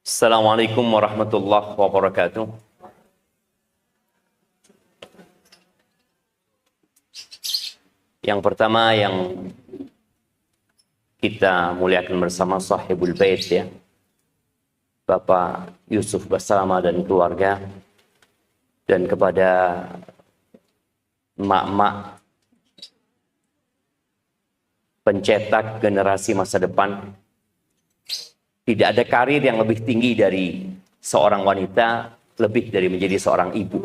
Assalamualaikum warahmatullahi wabarakatuh. Yang pertama yang kita muliakan bersama sahibul bait ya, Bapak Yusuf Bassama dan keluarga, dan kepada emak-emak pencetak generasi masa depan. Tidak ada karir yang lebih tinggi dari seorang wanita, lebih dari menjadi seorang ibu.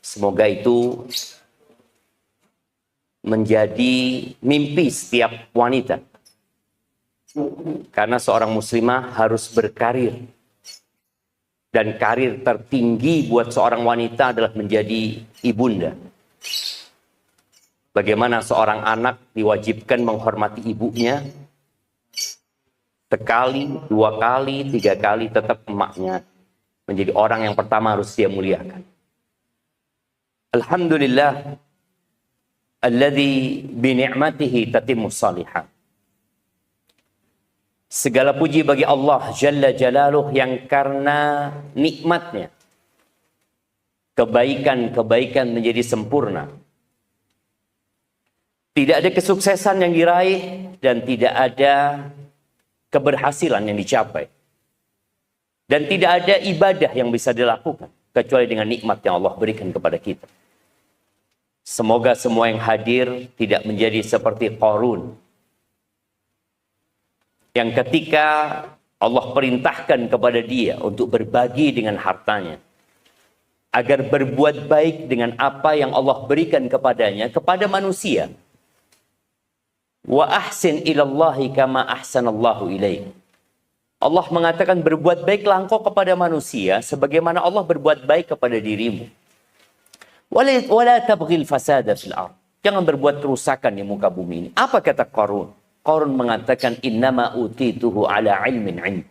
Semoga itu menjadi mimpi setiap wanita. Karena seorang muslimah harus berkarir. Dan karir tertinggi buat seorang wanita adalah menjadi ibunda. Bagaimana seorang anak diwajibkan menghormati ibunya, sekali, dua kali, tiga kali, tetap emaknya menjadi orang yang pertama harus dia muliakan. Alhamdulillah alladzi bi ni'matihi tatimmus shalihat. Segala puji bagi Allah Jalla Jalaluh yang karena nikmatnya kebaikan-kebaikan menjadi sempurna. Tidak ada kesuksesan yang diraih dan tidak ada keberhasilan yang dicapai. Dan tidak ada ibadah yang bisa dilakukan kecuali dengan nikmat yang Allah berikan kepada kita. Semoga semua yang hadir tidak menjadi seperti Qarun, yang ketika Allah perintahkan kepada dia untuk berbagi dengan hartanya, agar berbuat baik dengan apa yang Allah berikan kepadanya kepada manusia. Wa ahsin ilallahi kama ahsanallahu ilaik. Allah mengatakan berbuat baiklah engkau kepada manusia sebagaimana Allah berbuat baik kepada dirimu. Wala tabghil fasada fil ardh. Jangan berbuat kerusakan di muka bumi ini. Apa kata Qarun? Qarun mengatakan innama utituhu ala ilmin 'indi.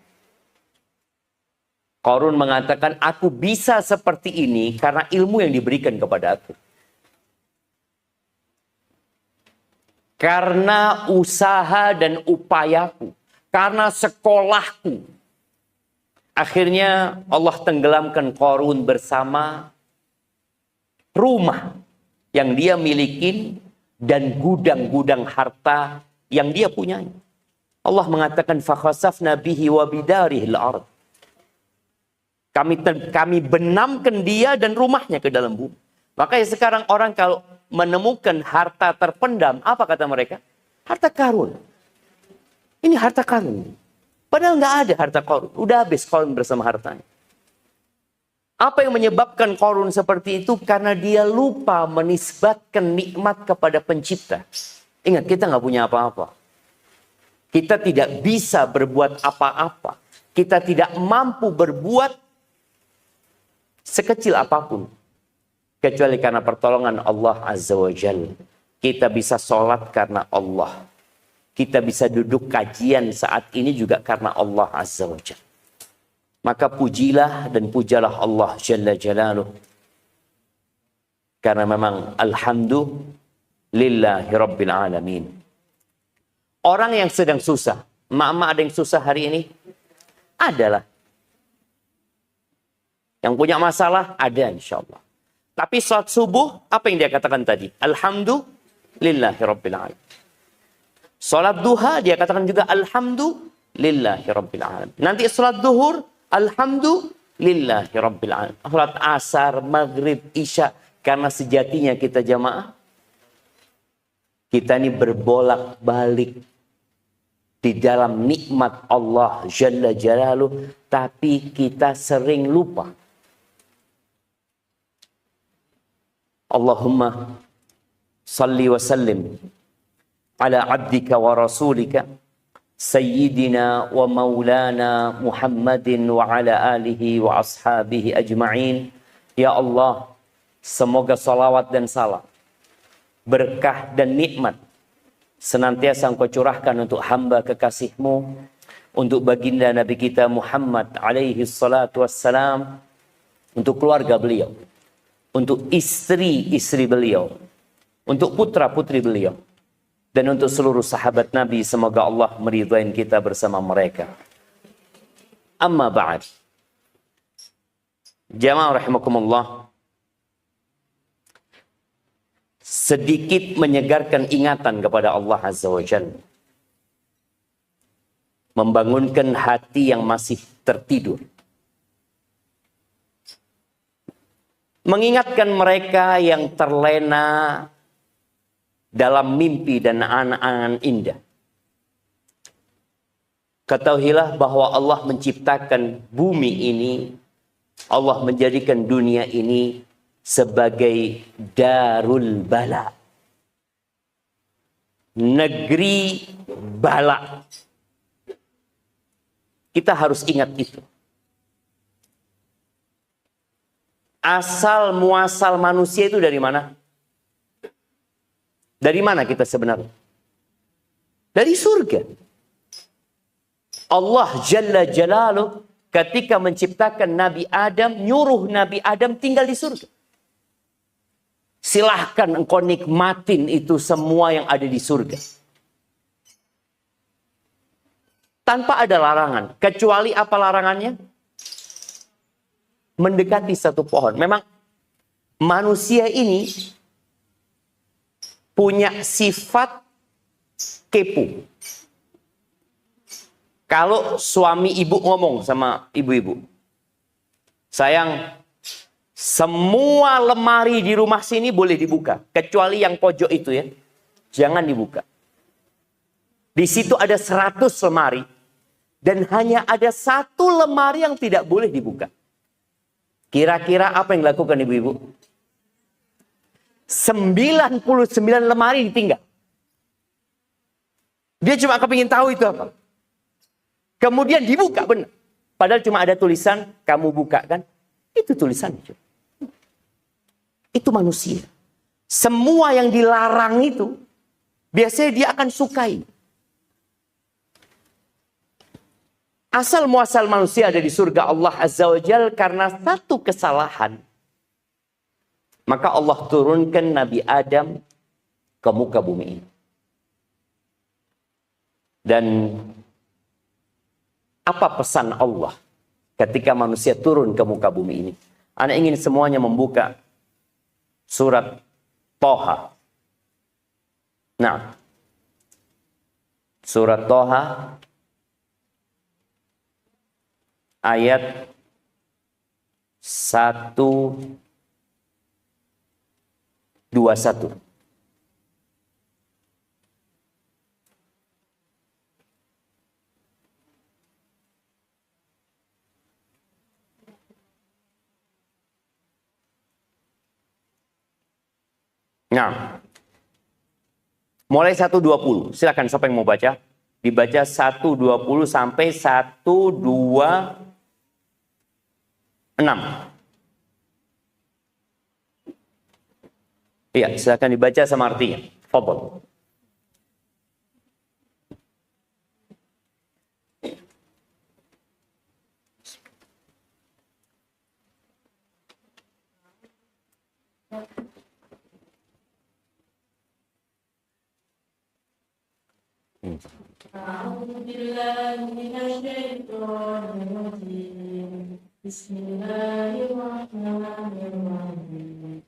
Qarun mengatakan aku bisa seperti ini karena ilmu yang diberikan kepada aku. Karena usaha dan upayaku, karena sekolahku. Akhirnya Allah tenggelamkan Qarun bersama rumah yang dia miliki dan gudang-gudang harta yang dia punya. Allah mengatakan fakhasafna bihi wa bidarihil ard. Kami benamkan dia dan rumahnya ke dalam bumi. Makanya sekarang orang kalau menemukan harta terpendam, apa kata mereka? Harta karun. Ini harta karun. Padahal nggak ada harta karun. Udah habis Qarun bersama hartanya. Apa yang menyebabkan Qarun seperti itu? Karena dia lupa menisbatkan nikmat kepada pencipta. Ingat, kita nggak punya apa-apa. Kita tidak bisa berbuat apa-apa. Kita tidak mampu berbuat sekecil apapun. Kecuali karena pertolongan Allah Azza wa Jalla. Kita bisa sholat karena Allah. Kita bisa duduk kajian saat ini juga karena Allah Azza wa Jalla. Maka pujilah dan pujalah Allah Jalla Jalaluh. Karena memang alhamdulillahi rabbil alamin. Orang yang sedang susah. Emak-emak ada yang susah hari ini? Adalah. Yang punya masalah? Ada insya Allah. Tapi salat subuh, apa yang dia katakan tadi? Alhamdulillahi rabbil alamin. Salat duha, dia katakan juga alhamdulillahi rabbil alamin. Nanti salat duhur, alhamdulillahi rabbil alamin. Salat asar, maghrib, isya. Karena sejatinya kita jamaah, kita ini berbolak-balik di dalam nikmat Allah Jalla Jalaluh. Tapi kita sering lupa. Allahumma salli wa sallim ala abdika wa rasulika sayyidina wa maulana Muhammadin wa ala alihi wa ashabihi ajma'in. Ya Allah, semoga salawat dan salam, berkah dan nikmat senantiasa Engkau curahkan untuk hamba kekasih-Mu, untuk baginda Nabi kita Muhammad alaihi salatu wassalam, untuk keluarga beliau, untuk istri-istri beliau, untuk putra-putri beliau, dan untuk seluruh sahabat Nabi. Semoga Allah meridhai kita bersama mereka. Amma ba'd. Jamaah rahimakumullah. Sedikit menyegarkan ingatan kepada Allah Azza wa Jalla. Membangunkan hati yang masih tertidur. Mengingatkan mereka yang terlena dalam mimpi dan angan-angan indah. Ketahuilah bahwa Allah menciptakan bumi ini, Allah menjadikan dunia ini sebagai darul bala. Negeri bala. Kita harus ingat itu. Asal muasal manusia itu dari mana? Dari mana kita sebenarnya? Dari surga. Allah Jalla Jalaluh ketika menciptakan Nabi Adam, nyuruh Nabi Adam tinggal di surga. Silahkan engkau nikmatin itu semua yang ada di surga. Tanpa ada larangan. Kecuali apa larangannya? Mendekati satu pohon. Memang manusia ini punya sifat kepo. Kalau suami ibu ngomong sama ibu-ibu, sayang, semua lemari di rumah sini boleh dibuka. Kecuali yang pojok itu ya. Jangan dibuka. Di situ ada 100 lemari. Dan hanya ada 1 lemari yang tidak boleh dibuka. Kira-kira apa yang dilakukan ibu-ibu? 99 lemari ditinggal. Dia cuma kepingin tahu itu apa. Kemudian dibuka benar. Padahal cuma ada tulisan, kamu buka kan? Itu tulisannya. Itu manusia. Semua yang dilarang itu, biasanya dia akan sukai. Asal muasal manusia ada di surga Allah Azza wa Jalla karena satu kesalahan. Maka Allah turunkan Nabi Adam ke muka bumi ini. Dan apa pesan Allah ketika manusia turun ke muka bumi ini? Anak ingin semuanya membuka surat Toha. Nah, surat Toha ayat 121. Nah, mulai 120. Silakan siapa yang mau baca? Dibaca 120 sampai 126. Iya, silakan dibaca sama artinya. Fadhol. أعوذ بالله من الشيطان الرجيم بسم الله الرحمن الرحيم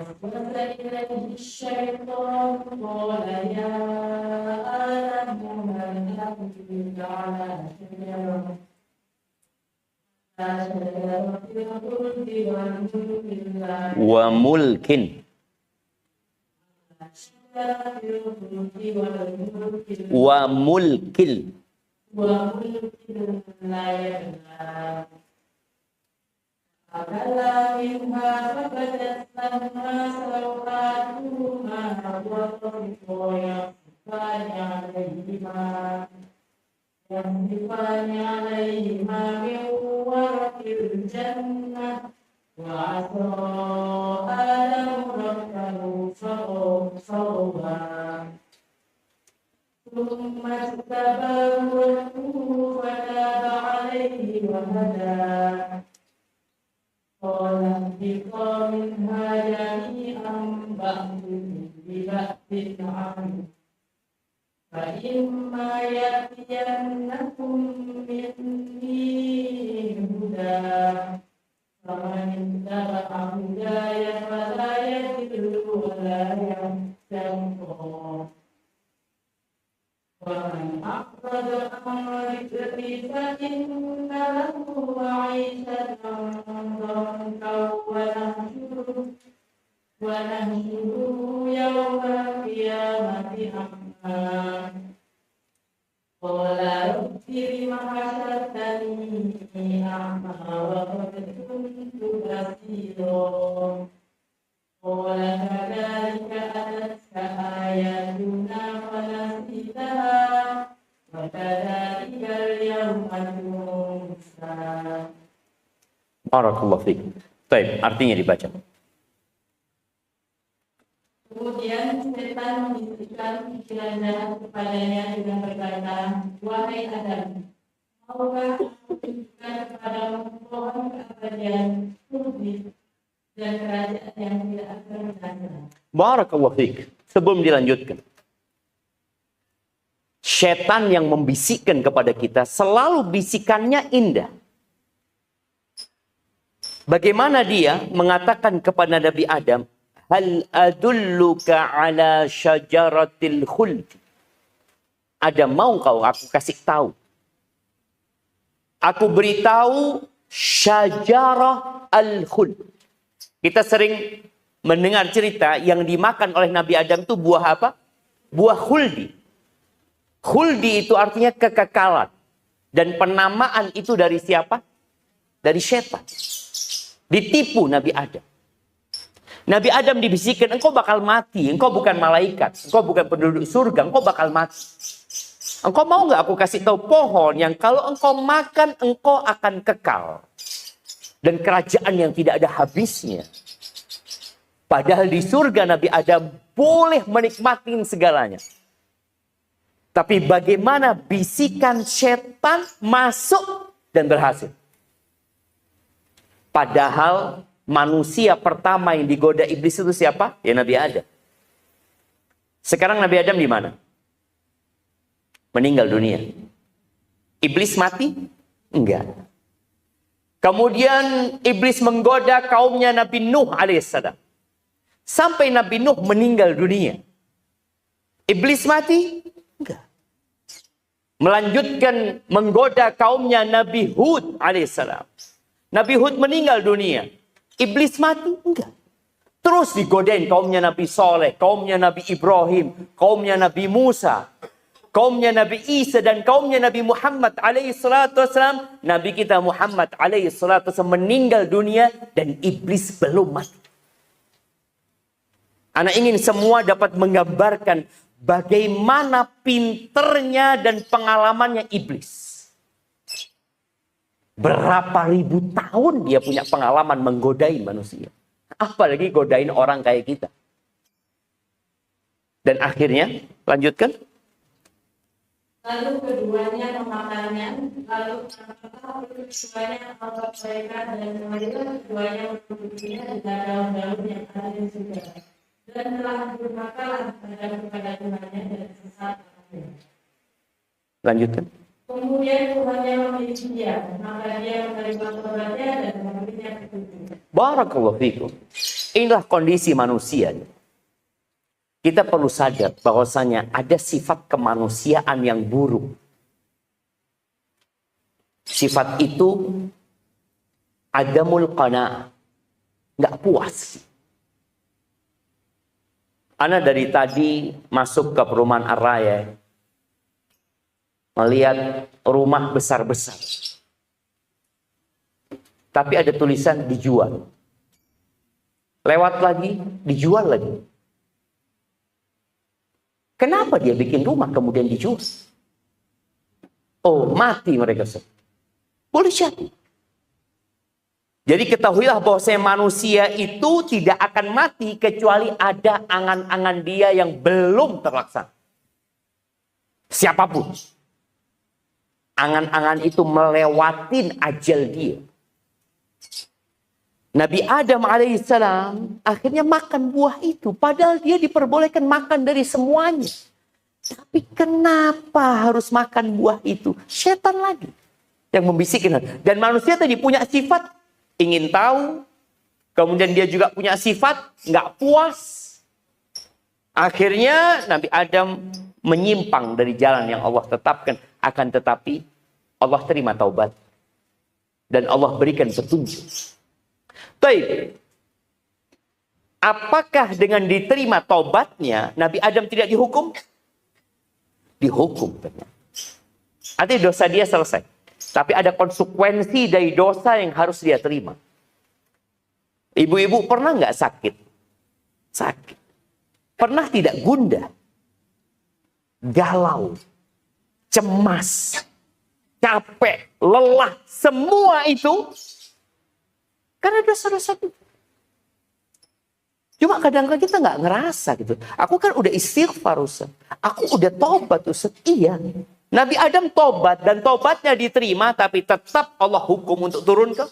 وَوَسْوَسَ إِلَيْهِ الشَّيْطَانُ قَالَ يَا آدَمُ هَلْ أَدُلُّكَ عَلَىٰ شَجَرَةِ الْخُلْدِ وملك وملك لا يبلى أكلا منها فبدت لهما سوآتهما وطفقا يخصفان عليهما من ورق الجنة وعصى آدم ربه فغوى ثم اجتباه ربه فتاب عليه وهدى قال اهبطا منها جميعا بعضكم ببعض عدو فإما يأتينكم مني الرزق فإن له معيشة ضنكا ونحشره يوم القيامة أعمى قال رب لم حشرتني أعمى وقد كنت بصيرا قال كذلك أتتك آياتنا فنسيتها وكذلك اليوم تنسى. Barakallahu fiik. Baik, artinya dibaca. Kemudian setan membisikkan pikiran jahat kepadanya dengan berkata, wahai Adam, maukah aku tunjukkan kepadamu pohon keabadian, khuldi, dan kerajaan yang tidak akan binasa. Barakallahu fiik. Sebelum dilanjutkan, setan yang membisikkan kepada kita selalu bisikannya indah. Bagaimana dia mengatakan kepada Nabi Adam, hal adulluka ala syajaratil khuld. Ada mau kau aku kasih tahu. Aku beritahu syajarah al-khuld. Kita sering mendengar cerita yang dimakan oleh Nabi Adam itu buah apa? Buah khuldi. Khuldi itu artinya kekekalan. Dan penamaan itu dari siapa? Dari setan. Ditipu Nabi Adam. Nabi Adam dibisikkan, engkau bakal mati, engkau bukan malaikat, engkau bukan penduduk surga, engkau bakal mati. Engkau mau nggak aku kasih tahu pohon yang kalau engkau makan, engkau akan kekal. Dan kerajaan yang tidak ada habisnya. Padahal di surga Nabi Adam boleh menikmati segalanya. Tapi bagaimana bisikan setan masuk dan berhasil. Padahal manusia pertama yang digoda iblis itu siapa? Ya Nabi Adam. Sekarang Nabi Adam di mana? Meninggal dunia. Iblis mati? Enggak. Kemudian iblis menggoda kaumnya Nabi Nuh alaihissalam. Sampai Nabi Nuh meninggal dunia. Iblis mati? Enggak. Melanjutkan menggoda kaumnya Nabi Hud alaihissalam. Nabi Hud meninggal dunia. Iblis mati? Enggak. Terus digodain kaumnya Nabi Soleh, kaumnya Nabi Ibrahim, kaumnya Nabi Musa, kaumnya Nabi Isa, dan kaumnya Nabi Muhammad alaihi salatu wassalam. Nabi kita Muhammad alaihi salatu wassalam meninggal dunia dan iblis belum mati. Anak ingin semua dapat menggambarkan bagaimana pinternya dan pengalamannya iblis. Berapa ribu tahun dia punya pengalaman menggodain manusia. Apalagi godain orang kayak kita. Dan akhirnya, lanjutkan. Lalu keduanya memakannya, lalu keduanya angkat mereka dan kemudian keduanya mendudukinya di daun-daun yang ada di surga. Dan telah durhakalah kepada Tuhannya dan sesat. Lanjutkan. Kemudian Tuhannya memilih dia, maka dia menerima tobatnya dan memberinya petunjuk. Barakallahu fikum. Inilah kondisi manusia. Kita perlu sadar bahwasanya ada sifat kemanusiaan yang buruk. Sifat itu adamul qana'ah. Nggak puas. Ana dari tadi masuk ke perumahan Ar-Raya. Melihat rumah besar-besar. Tapi ada tulisan dijual. Lewat lagi, dijual lagi. Kenapa dia bikin rumah kemudian dijual? Oh, mati mereka. Boleh jadi. Jadi ketahuilah bahwa manusia itu tidak akan mati kecuali ada angan-angan dia yang belum terlaksana. Siapapun. Angan-angan itu melewatin ajal dia. Nabi Adam alaihissalam akhirnya makan buah itu. Padahal dia diperbolehkan makan dari semuanya. Tapi kenapa harus makan buah itu? Setan lagi yang membisikkan. Dan manusia tadi punya sifat ingin tahu. Kemudian dia juga punya sifat nggak puas. Akhirnya Nabi Adam menyimpang dari jalan yang Allah tetapkan. Akan tetapi Allah terima taubat. Dan Allah berikan petunjuk. Baik. Apakah dengan diterima taubatnya, Nabi Adam tidak dihukum? Dihukum. Artinya dosa dia selesai. Tapi ada konsekuensi dari dosa yang harus dia terima. Ibu-ibu pernah nggak sakit? Sakit. Pernah tidak gundah? Galau. Cemas. Capek. Lelah. Semua itu karena dosa-dosa itu. Cuma kadang-kadang kita nggak ngerasa gitu. Aku kan udah istighfar, Ustaz. Aku udah tobat, Ustaz. Iya. Nabi Adam tobat dan tobatnya diterima, tapi tetap Allah hukum untuk turun ke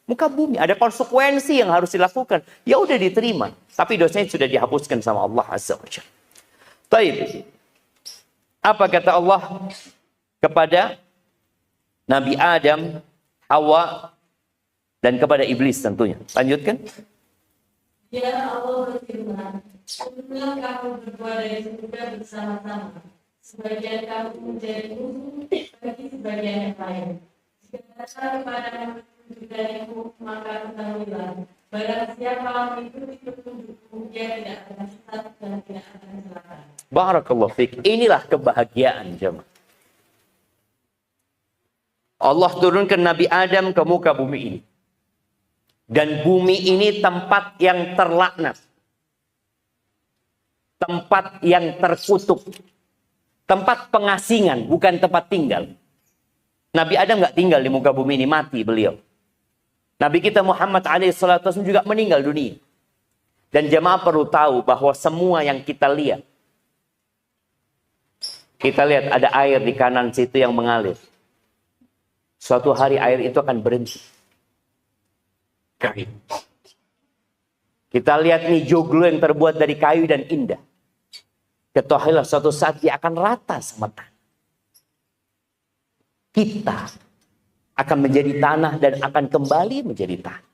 muka bumi. Ada konsekuensi yang harus dilakukan. Ya udah diterima, tapi dosanya sudah dihapuskan sama Allah Azza wa Jalla. Baik. Apa kata Allah kepada Nabi Adam, Hawa, dan kepada iblis tentunya? Lanjutkan. Ya Allah berfirman, "Kemudian kamu berdua dari surga bersama-sama. Sebagian kamu menjadi musuh bagi sebagian yang lain. Jika datang kepadamu petunjuk dariku, maka ketahuilah, barang siapa mengikuti petunjukku, dia tidak akan sesat dan tidak akan celaka." Barakallahu fiik. Inilah kebahagiaan jemaah. Allah turunkan Nabi Adam ke muka bumi ini. Dan bumi ini tempat yang terlaknat. Tempat yang terkutuk. Tempat pengasingan, bukan tempat tinggal. Nabi Adam nggak tinggal di muka bumi ini, mati beliau. Nabi kita Muhammad alaihissalam juga meninggal dunia. Dan jemaah perlu tahu bahwa semua yang kita lihat. Kita lihat ada air di kanan situ yang mengalir. Suatu hari air itu akan berhenti. Kayu. Kita lihat nih joglo yang terbuat dari kayu dan indah. Ketahuilah suatu saat dia akan rata sama tanah. Kita akan menjadi tanah dan akan kembali menjadi tanah.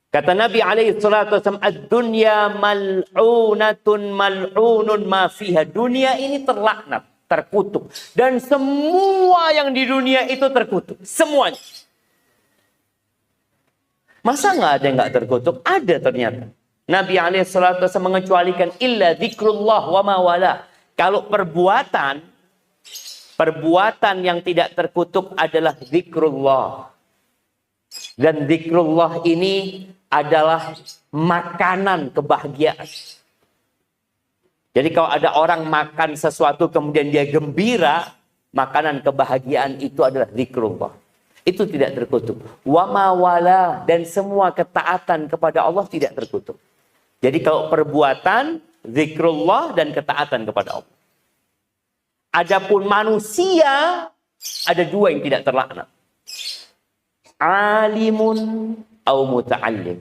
Kata Nabi SAW, ad-dunya mal'unatun mal'unun ma fiha. Dunia ini terlaknat, terkutuk. Dan semua yang di dunia itu terkutuk. Semuanya. Masa nggak ada yang nggak terkutuk? Ada ternyata. Nabi SAW mengecualikan illa zikrullah wa ma wala. Kalau perbuatan yang tidak terkutuk adalah zikrullah. Dan zikrullah ini adalah makanan kebahagiaan. Jadi kalau ada orang makan sesuatu kemudian dia gembira, makanan kebahagiaan itu adalah zikrullah. Itu tidak terkutuk. Wa ma wala, dan semua ketaatan kepada Allah tidak terkutuk. Jadi kalau perbuatan, zikrullah dan ketaatan kepada Allah. Adapun manusia, ada dua yang tidak terlaknat. Alimun au muta'allim.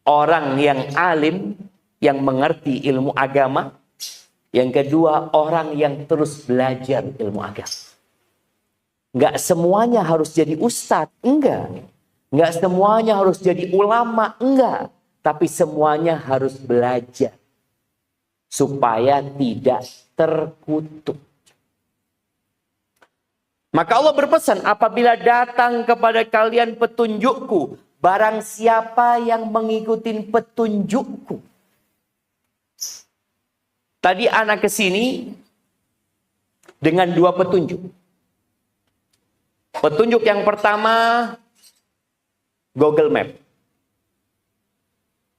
Orang yang alim, yang mengerti ilmu agama. Yang kedua, orang yang terus belajar ilmu agama. Enggak semuanya harus jadi ustadz, enggak. Enggak semuanya harus jadi ulama, enggak. Tapi semuanya harus belajar. Supaya tidak terkutuk. Maka Allah berpesan, apabila datang kepada kalian petunjukku, barang siapa yang mengikuti petunjukku. Tadi anak kesini dengan dua petunjuk. Petunjuk yang pertama, Google Map.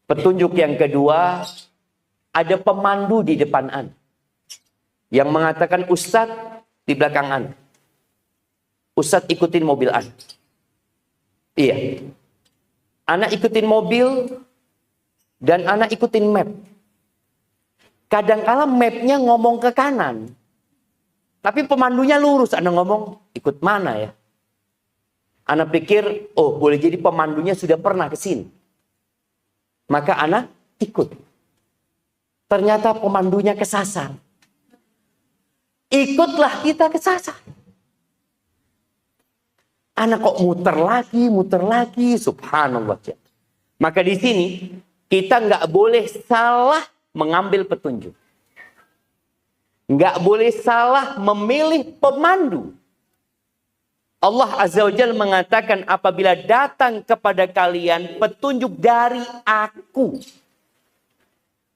Petunjuk yang kedua, ada pemandu di depan Anda. Yang mengatakan, Ustadz di belakang Anda. Ustadz ikutin mobil Anda. Iya. Anak ikutin mobil dan anak ikutin map. Kadang-kala mapnya ngomong ke kanan. Tapi pemandunya lurus. Anda ngomong, ikut mana ya? Anak pikir, oh boleh jadi pemandunya sudah pernah ke sini. Maka anak ikut. Ternyata pemandunya kesasar. Ikutlah kita kesasar. Anak kok muter lagi, subhanallah. Maka di sini kita nggak boleh salah mengambil petunjuk. nggak boleh salah memilih pemandu. Allah Azza wa Jalla mengatakan, apabila datang kepada kalian petunjuk dari aku.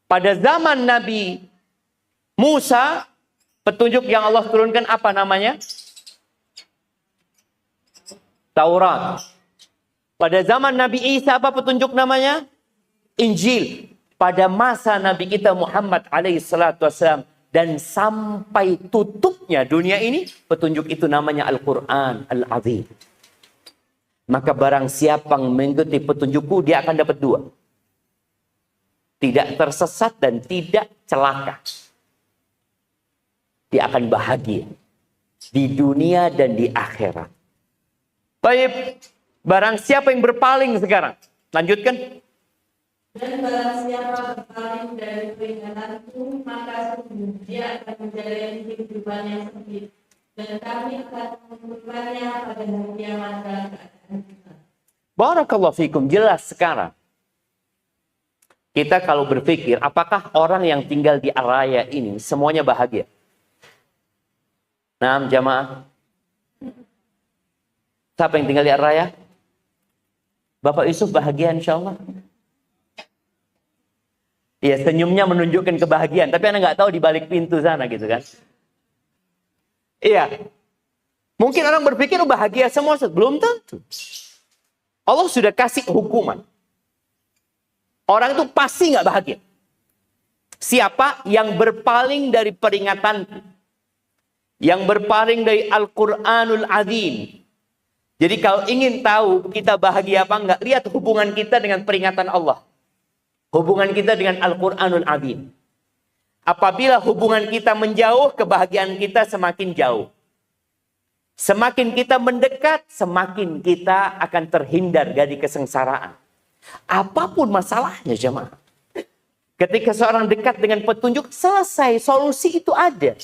Pada zaman Nabi Musa, petunjuk yang Allah turunkan apa namanya? Taurat. Pada zaman Nabi Isa apa petunjuk namanya? Injil. Pada masa Nabi kita Muhammad alaihissalam dan sampai tutupnya dunia ini, petunjuk itu namanya Al-Quran Al-Azim. Maka barang siapa yang mengikuti petunjukku, dia akan dapat dua. Tidak tersesat dan tidak celaka. Dia akan bahagia di dunia dan di akhirat. Baik, barang siapa yang berpaling sekarang? Lanjutkan. Dan barang siapa berpaling dari peringatanku, maka sungguh dia akan menjalani kehidupan yang sempit. Dan kami akan mengumpulkannya pada hari kiamat dalam keadaan kita. Barakallahu fikum. Jelas sekarang. Kita kalau berpikir, apakah orang yang tinggal di Araya ini semuanya bahagia? Nah, jamaah. Siapa yang tinggal di Araya? Bapak Yusuf bahagia insya Allah. Iya, senyumnya menunjukkan kebahagiaan. Tapi Anda nggak tahu di balik pintu sana gitu kan. Iya. Mungkin orang berpikir bahagia semua. Belum tentu. Allah sudah kasih hukuman. Orang itu pasti nggak bahagia. Siapa yang berpaling dari peringatanku. Yang berpaling dari Al-Quranul Azim. Jadi kalau ingin tahu kita bahagia apa enggak, lihat hubungan kita dengan peringatan Allah. Hubungan kita dengan Al-Quranul Azim. Apabila hubungan kita menjauh, kebahagiaan kita semakin jauh. Semakin kita mendekat, semakin kita akan terhindar dari kesengsaraan. Apapun masalahnya jemaah. Ketika seorang dekat dengan petunjuk, selesai, solusi itu ada.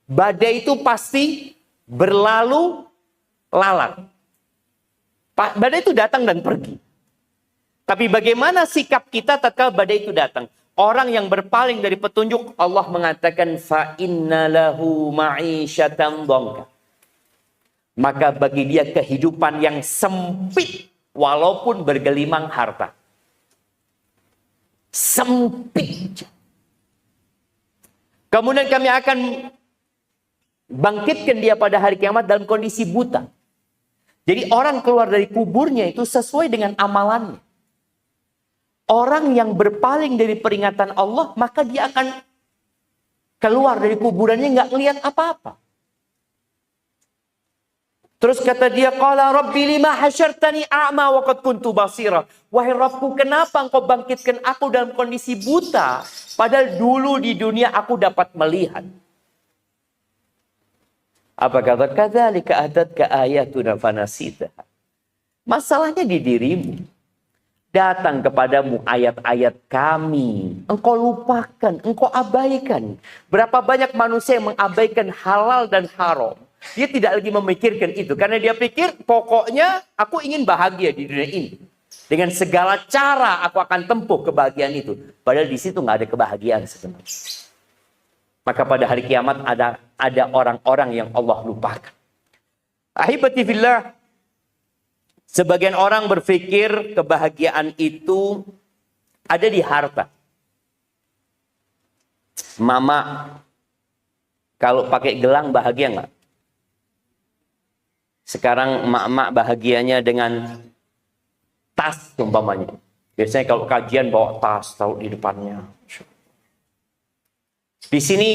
Badai itu pasti berlalu lalang. Badai itu datang dan pergi. Tapi bagaimana sikap kita tatkala badai itu datang? Orang yang berpaling dari petunjuk, Allah mengatakan fa innalahu ma'isyatan dhanka. Maka bagi dia kehidupan yang sempit walaupun bergelimang harta. Sempit. Kemudian kami akan bangkitkan dia pada hari kiamat dalam kondisi buta. Jadi orang keluar dari kuburnya itu sesuai dengan amalannya. Orang yang berpaling dari peringatan Allah, maka dia akan keluar dari kuburannya nggak ngelihat apa-apa. Terus kata dia, qala rabbi lima hasyartani a'ma wa qad kuntu basira. Wahai Rabbku, kenapa engkau bangkitkan aku dalam kondisi buta, padahal dulu di dunia aku dapat melihat. Apa kata? Kadzalika atatka ayatuna fanasitaha. Masalahnya di dirimu. Datang kepadamu ayat-ayat kami. Engkau lupakan, engkau abaikan. Berapa banyak manusia yang mengabaikan halal dan haram. Dia tidak lagi memikirkan itu. Karena dia pikir pokoknya aku ingin bahagia di dunia ini. Dengan segala cara aku akan tempuh kebahagiaan itu. Padahal di situ nggak ada kebahagiaan sebenarnya. Maka pada hari kiamat ada orang-orang yang Allah lupakan. Ahibati fillah. Sebagian orang berpikir kebahagiaan itu ada di harta. Mama, kalau pakai gelang bahagia nggak? Sekarang emak-emak bahagianya dengan tas umpamanya. Biasanya kalau kajian bawa tas taruh di depannya. Di sini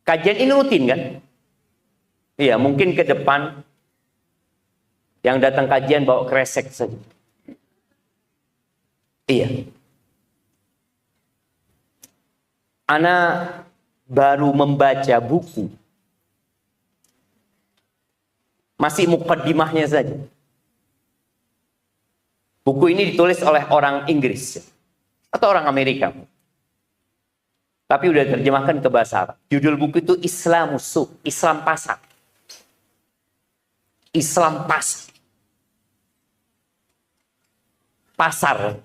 kajian ini rutin kan? Iya, mungkin ke depan. Yang datang kajian bawa kresek saja. Iya. Ana baru membaca buku. Masih mukaddimahnya saja. Buku ini ditulis oleh orang Inggris. Atau orang Amerika. Tapi udah diterjemahkan ke bahasa Arab. Judul buku itu Islam Suq. Islam Pasar. Islam Pasar. Pasar.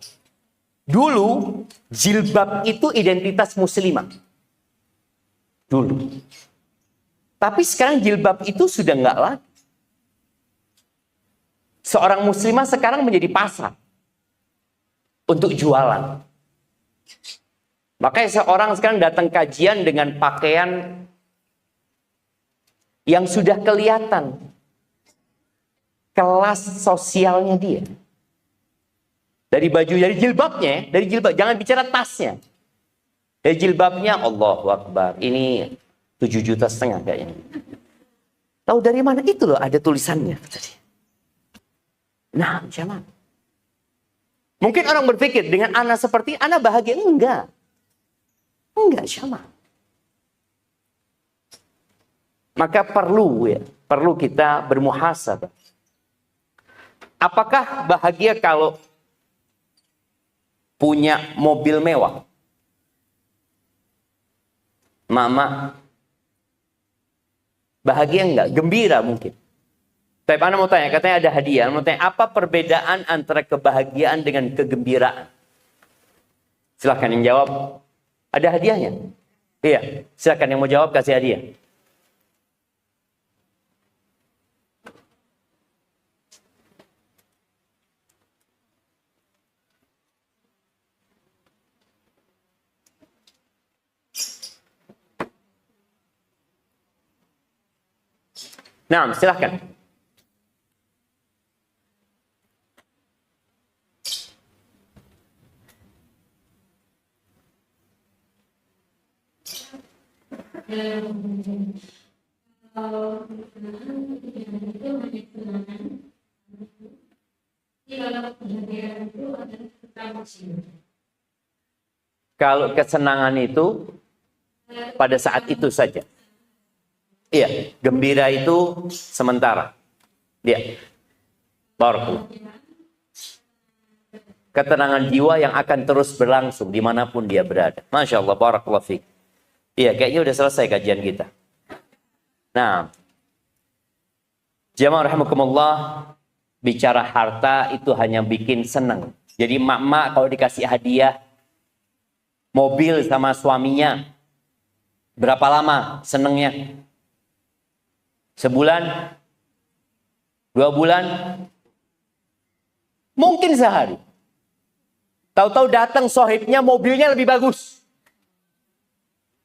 Dulu jilbab itu identitas muslimah. dulu. Tapi sekarang jilbab itu sudah enggak lagi. Seorang muslimah sekarang menjadi pasar untuk jualan. Makanya seorang sekarang datang kajian dengan pakaian yang sudah kelihatan kelas sosialnya dia. Dari baju, dari jilbabnya, dari jilbab, jangan bicara tasnya. Dari jilbabnya, Allahu Akbar, ini 7,5 juta kayaknya. Tahu dari mana? Itu loh, ada tulisannya. Nah, jamaah. Mungkin orang berpikir, dengan anak seperti, anak bahagia. Enggak. Enggak, jamaah. Maka perlu kita bermuhasabah. Apakah bahagia kalau punya mobil mewah? Mama, bahagia enggak? Gembira mungkin. Tapi Anda mau tanya, katanya ada hadiah. Anda mau tanya, apa perbedaan antara kebahagiaan dengan kegembiraan? Silahkan yang jawab. Ada hadiahnya? Iya, silahkan yang mau jawab kasih hadiah. Nah, silahkan. Kalau kesenangan itu pada saat itu saja. Iya, gembira itu sementara. Iya. Barakallah. Ketenangan jiwa yang akan terus berlangsung dimanapun dia berada. Masya Allah, barakallah fiik. Iya, kayaknya udah selesai kajian kita. Nah, jamaah rahimakumullah, bicara harta itu hanya bikin senang. Jadi mak-mak kalau dikasih hadiah mobil sama suaminya, berapa lama senengnya? Sebulan? 2 bulan? Mungkin sehari. Tahu-tahu datang sohibnya, mobilnya lebih bagus.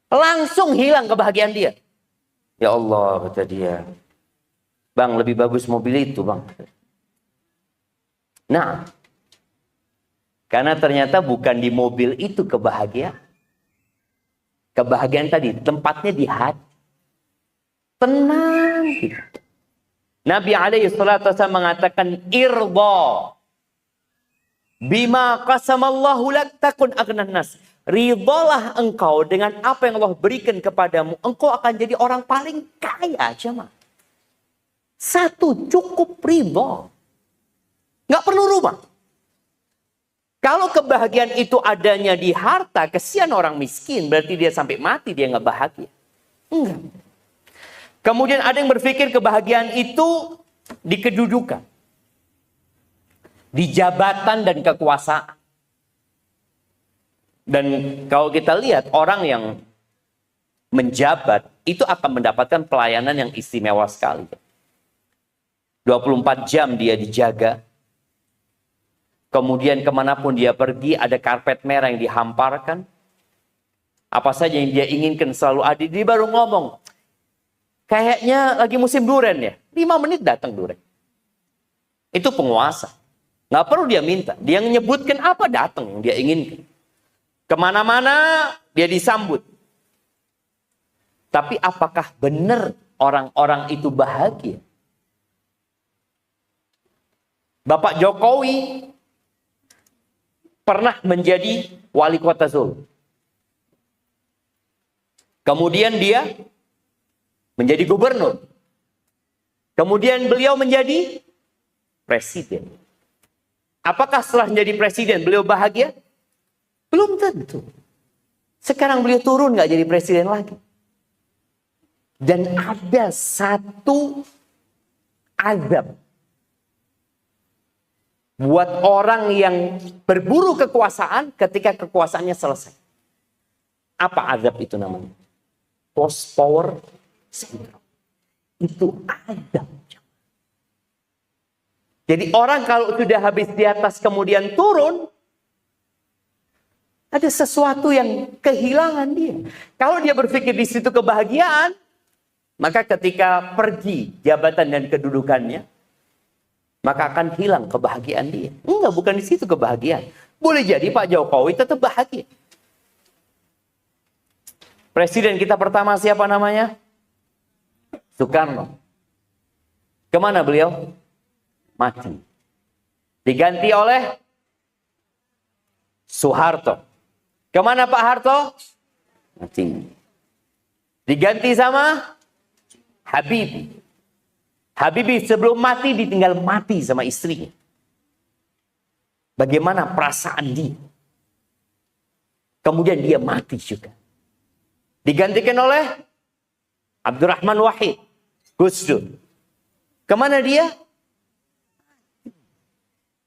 Langsung hilang kebahagiaan dia. Ya Allah, kata dia. Bang, lebih bagus mobil itu, bang. Nah, karena ternyata bukan di mobil itu kebahagiaan. Kebahagiaan tadi, tempatnya di hati. Tenang gitu. Nabi SAW mengatakan irda bima qasamallahu lak takun aghnan nas. Ridhalah engkau dengan apa yang Allah berikan kepadamu, engkau akan jadi orang paling kaya, jemaah. Satu cukup ridha. Enggak perlu rumah. Kalau kebahagiaan itu adanya di harta, kesian orang miskin, berarti dia sampai mati dia enggak bahagia. Enggak. Kemudian ada yang berpikir kebahagiaan itu di kedudukan, di jabatan dan kekuasaan. Dan kalau kita lihat orang yang menjabat itu akan mendapatkan pelayanan yang istimewa sekali. 24 jam dia dijaga. Kemudian kemanapun dia pergi ada karpet merah yang dihamparkan. Apa saja yang dia inginkan selalu ada. Dia baru ngomong, kayaknya lagi musim durian ya. 5 menit datang durian. Itu penguasa. Nggak perlu dia minta. Dia menyebutkan apa datang yang dia inginkan. Kemana-mana dia disambut. Tapi apakah benar orang-orang itu bahagia? Bapak Jokowi pernah menjadi wali kota Solo. Kemudian dia menjadi gubernur. Kemudian beliau menjadi presiden. Apakah setelah menjadi presiden beliau bahagia? Belum tentu. Sekarang beliau turun nggak jadi presiden lagi. Dan ada satu azab buat orang yang berburu kekuasaan ketika kekuasaannya selesai. Apa azab itu namanya? post power syndrome. Itu ada. Jadi orang kalau sudah habis di atas kemudian turun, ada sesuatu yang kehilangan dia. Kalau dia berpikir di situ kebahagiaan, maka ketika pergi jabatan dan kedudukannya, maka akan hilang kebahagiaan dia. Enggak, bukan di situ kebahagiaan. Boleh jadi Pak Jokowi tetap bahagia. Presiden kita pertama siapa namanya? Soekarno. Kemana beliau? Mati. Diganti oleh Soeharto. Kemana Pak Harto? Mati. Diganti sama Habibie. Habibie sebelum mati ditinggal mati sama istrinya. Bagaimana perasaan dia? Kemudian dia mati juga. Digantikan oleh Abdurrahman Wahid, Gus Dur. Kemana dia?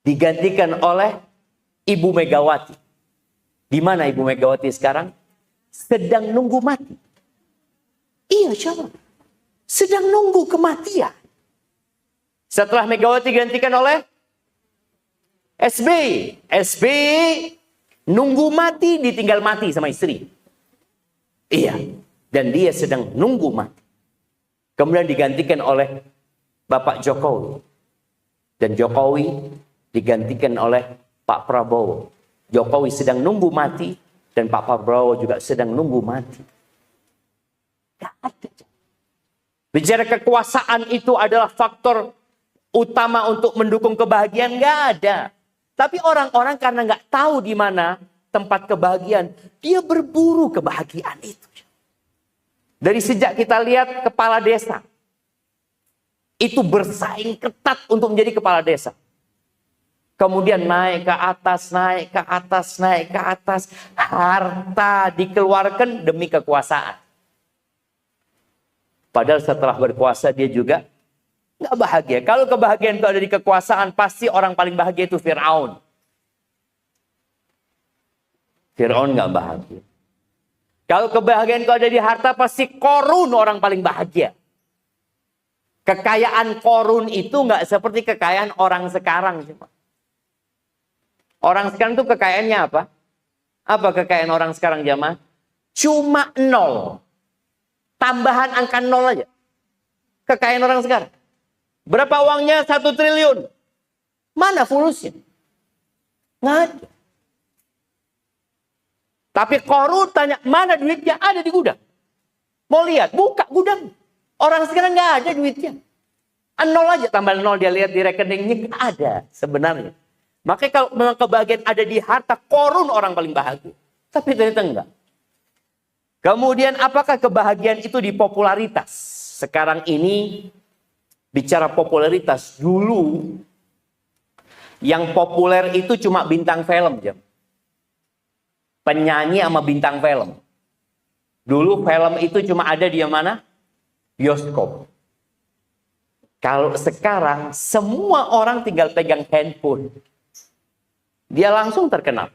Digantikan oleh Ibu Megawati. Di mana Ibu Megawati sekarang? Sedang nunggu mati. Iya, coba. Sedang nunggu kematian. Setelah Megawati digantikan oleh SBY. SBY nunggu mati, ditinggal mati sama istri. Iya. Dan dia sedang nunggu mati. Kemudian digantikan oleh Bapak Jokowi. Dan Jokowi digantikan oleh Pak Prabowo. Jokowi sedang nunggu mati. Dan Pak Prabowo juga sedang nunggu mati. Gak ada. Bicara kekuasaan itu adalah faktor utama untuk mendukung kebahagiaan. Gak ada. Tapi orang-orang karena gak tahu di mana tempat kebahagiaan, dia berburu kebahagiaan itu. Dari sejak kita lihat kepala desa, itu bersaing ketat untuk menjadi kepala desa. Kemudian naik ke atas, naik ke atas, naik ke atas. Harta dikeluarkan demi kekuasaan. Padahal setelah berkuasa dia juga nggak bahagia. Kalau kebahagiaan itu ada di kekuasaan, pasti orang paling bahagia itu Fir'aun. Fir'aun nggak bahagia. Kalau kebahagiaan itu ada di harta, pasti Korun orang paling bahagia. Kekayaan Korun itu nggak seperti kekayaan orang sekarang. Orang sekarang itu kekayaannya apa? Apa kekayaan orang sekarang jamaah? Cuma 0. Tambahan angka 0 aja. Kekayaan orang sekarang. Berapa uangnya? 1 triliun. Mana fulusnya? Nggak ada. Tapi Korun tanya, mana duitnya? Ada di gudang. Mau lihat? Buka gudang. Orang sekarang nggak ada duitnya. 0 aja, tambah 0 dia lihat di rekeningnya. Ada sebenarnya. Makanya kalau memang kebahagiaan ada di harta, Korun orang paling bahagia. Tapi ternyata enggak. Kemudian apakah kebahagiaan itu di popularitas? Sekarang ini bicara popularitas. Dulu yang populer itu cuma bintang film. Penyanyi sama bintang film. Dulu film itu cuma ada di mana? Bioskop. Kalau sekarang semua orang tinggal pegang handphone. Dia langsung terkenal.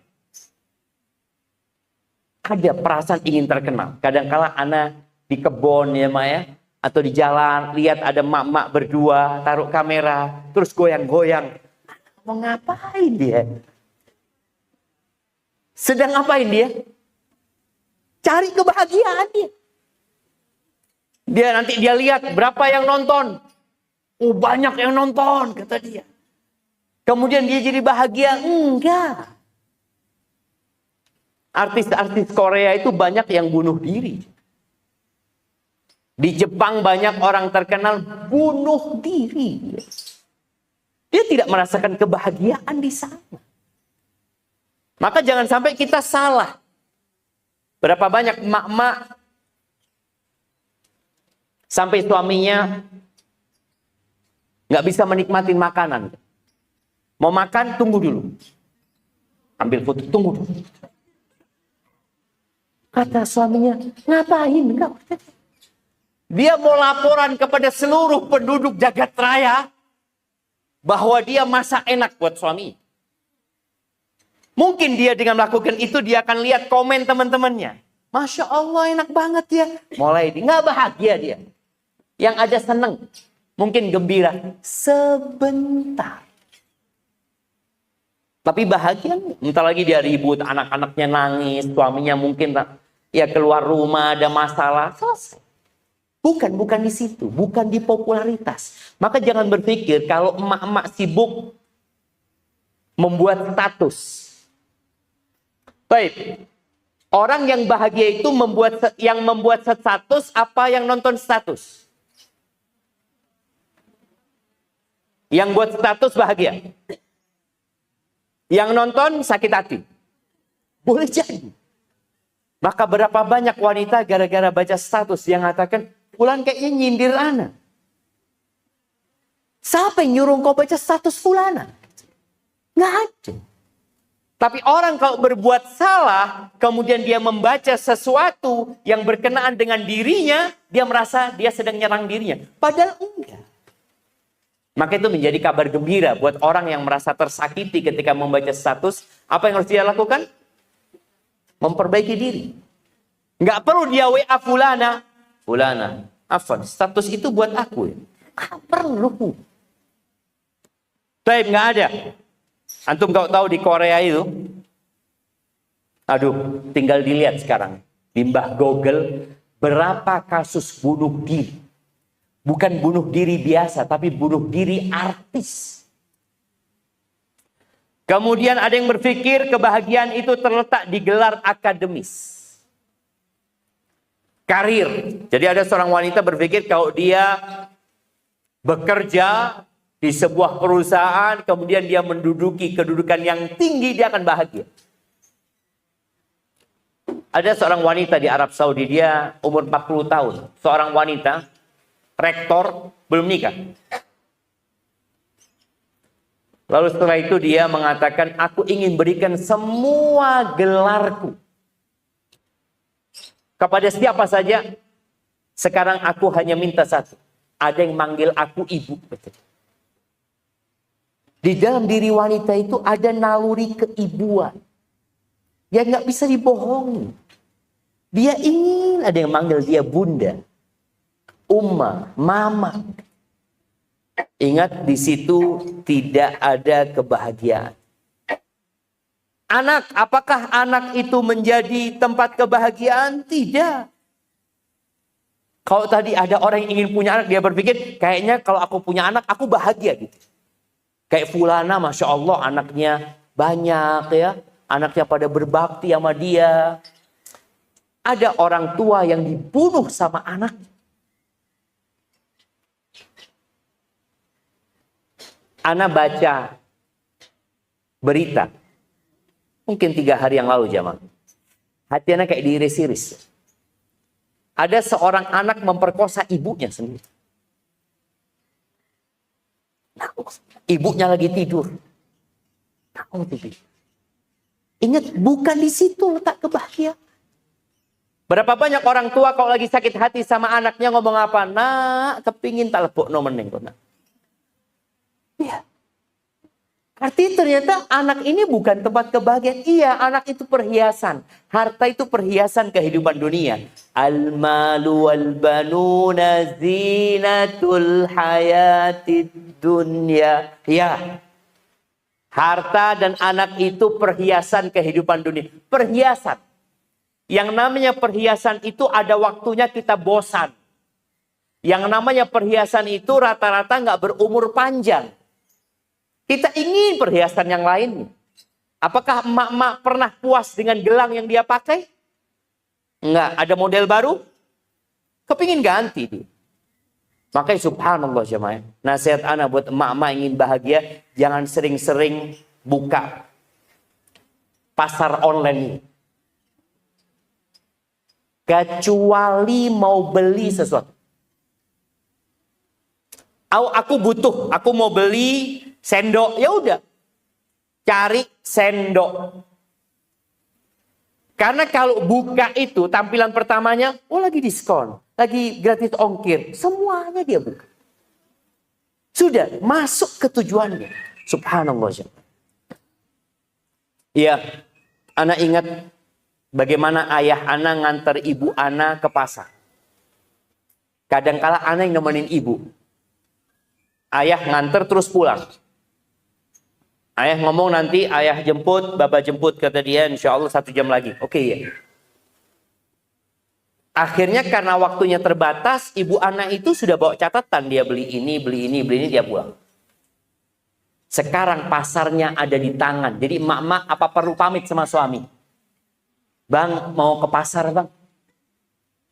Ada perasaan ingin terkenal. Kadang-kala anak di kebun ya Maya, atau di jalan lihat ada mak-mak berdua taruh kamera terus goyang-goyang. Mau ngapain dia? Sedang ngapain dia? Cari kebahagiaan dia. Nanti dia lihat berapa yang nonton. Oh, banyak yang nonton kata dia. Kemudian dia jadi bahagia? Enggak. Artis-artis Korea itu banyak yang bunuh diri. Di Jepang banyak orang terkenal bunuh diri. Dia tidak merasakan kebahagiaan di sana. Maka jangan sampai kita salah. Berapa banyak emak-emak sampai suaminya nggak bisa menikmati makanan. Mau makan, tunggu dulu. Ambil foto, tunggu dulu. Kata suaminya, ngapain? Enggak. Dia mau laporan kepada seluruh penduduk jagat raya bahwa dia masak enak buat suami. Mungkin dia dengan melakukan itu, dia akan lihat komen teman-temannya. Masya Allah enak banget ya. Mulai nggak bahagia dia. Yang ada seneng. Mungkin gembira. Sebentar. Tapi bahagia. Entar lagi dia ribut. Anak-anaknya nangis. Suaminya mungkin ya keluar rumah ada masalah. Selesai. Bukan di situ. Bukan di popularitas. Maka jangan berpikir kalau emak-emak sibuk membuat status. Baik. Orang yang bahagia itu membuat status apa yang nonton status? Yang buat status bahagia. Yang nonton sakit hati. Boleh jadi. Maka berapa banyak wanita gara-gara baca status yang mengatakan, Fulan kayaknya nyindir ana. Siapa yang nyuruh kau baca status Fulana? Nggak ada. Tapi orang kalau berbuat salah, kemudian dia membaca sesuatu yang berkenaan dengan dirinya, dia merasa dia sedang nyerang dirinya. Padahal enggak. Maka itu menjadi kabar gembira buat orang yang merasa tersakiti ketika membaca status. Apa yang harus dia lakukan? Memperbaiki diri. Nggak perlu dia WA Fulana. Fulana, afwan, status itu buat aku. Nggak perlu. Baik, nggak ada. Antum kau tahu di Korea itu, aduh, tinggal dilihat sekarang di Mbah Google berapa kasus bunuh diri. Bukan bunuh diri biasa, tapi bunuh diri artis. Kemudian ada yang berpikir kebahagiaan itu terletak di gelar akademis. Karir. Jadi ada seorang wanita berpikir kalau dia bekerja di sebuah perusahaan, kemudian dia menduduki kedudukan yang tinggi, dia akan bahagia. Ada seorang wanita di Arab Saudi, dia umur 40 tahun. Seorang wanita, rektor, belum nikah. Lalu setelah itu dia mengatakan, aku ingin berikan semua gelarku kepada siapa saja. Sekarang aku hanya minta satu. Ada yang manggil aku ibu. Di dalam diri wanita itu ada naluri keibuan. Yang nggak bisa dibohongi. Dia ingin ada yang manggil dia bunda. Umma, mama. Ingat, di situ tidak ada kebahagiaan. Anak, apakah anak itu menjadi tempat kebahagiaan? Tidak. Kalau tadi ada orang yang ingin punya anak, dia berpikir, kayaknya kalau aku punya anak, aku bahagia gitu. Kayak Fulana, Masya Allah, anaknya banyak ya. Anaknya pada berbakti sama dia. Ada orang tua yang dibunuh sama anak. Ana baca berita. Mungkin 3 hari yang lalu jamaah. Hati anak kayak diiris-iris. Ada seorang anak memperkosa ibunya sendiri. Ibunya lagi tidur. Ingat, bukan di situ letak kebahagiaan. Berapa banyak orang tua kalau lagi sakit hati sama anaknya ngomong apa? Nak, kepingin tak lepuk no meneng. Iya. Artinya ternyata anak ini bukan tempat kebahagiaan. Iya, anak itu perhiasan. Harta itu perhiasan kehidupan dunia. Al-malu wal-banuna zinatul hayatid dunya. Ya. Harta dan anak itu perhiasan kehidupan dunia. Perhiasan. Yang namanya perhiasan itu ada waktunya kita bosan. Yang namanya perhiasan itu rata-rata nggak berumur panjang. Kita ingin perhiasan yang lainnya. Apakah emak-emak pernah puas dengan gelang yang dia pakai? Enggak. Ada model baru? Kepingin ganti dia. Makanya subhanallah jemaah. Nasihat anak buat emak-emak ingin bahagia. Jangan sering-sering buka pasar online ini. Kecuali mau beli sesuatu. Aku butuh, aku mau beli sendok, ya udah. Cari sendok. Karena kalau buka itu tampilan pertamanya, oh lagi diskon, lagi gratis ongkir, semuanya dia buka. Sudah masuk ke tujuannya. Subhanallah. Iya, anak ingat bagaimana ayah ana nganter ibu ana ke pasar. Kadangkala ana yang nemenin ibu. Ayah nganter terus pulang. Ayah ngomong nanti ayah jemput, bapak jemput, kata dia, insya Allah 1 jam lagi. Oke ya. Akhirnya karena waktunya terbatas, ibu anak itu sudah bawa catatan. Dia beli ini, dia pulang. Sekarang pasarnya ada di tangan. Jadi emak-emak apa perlu pamit sama suami? Bang, mau ke pasar bang.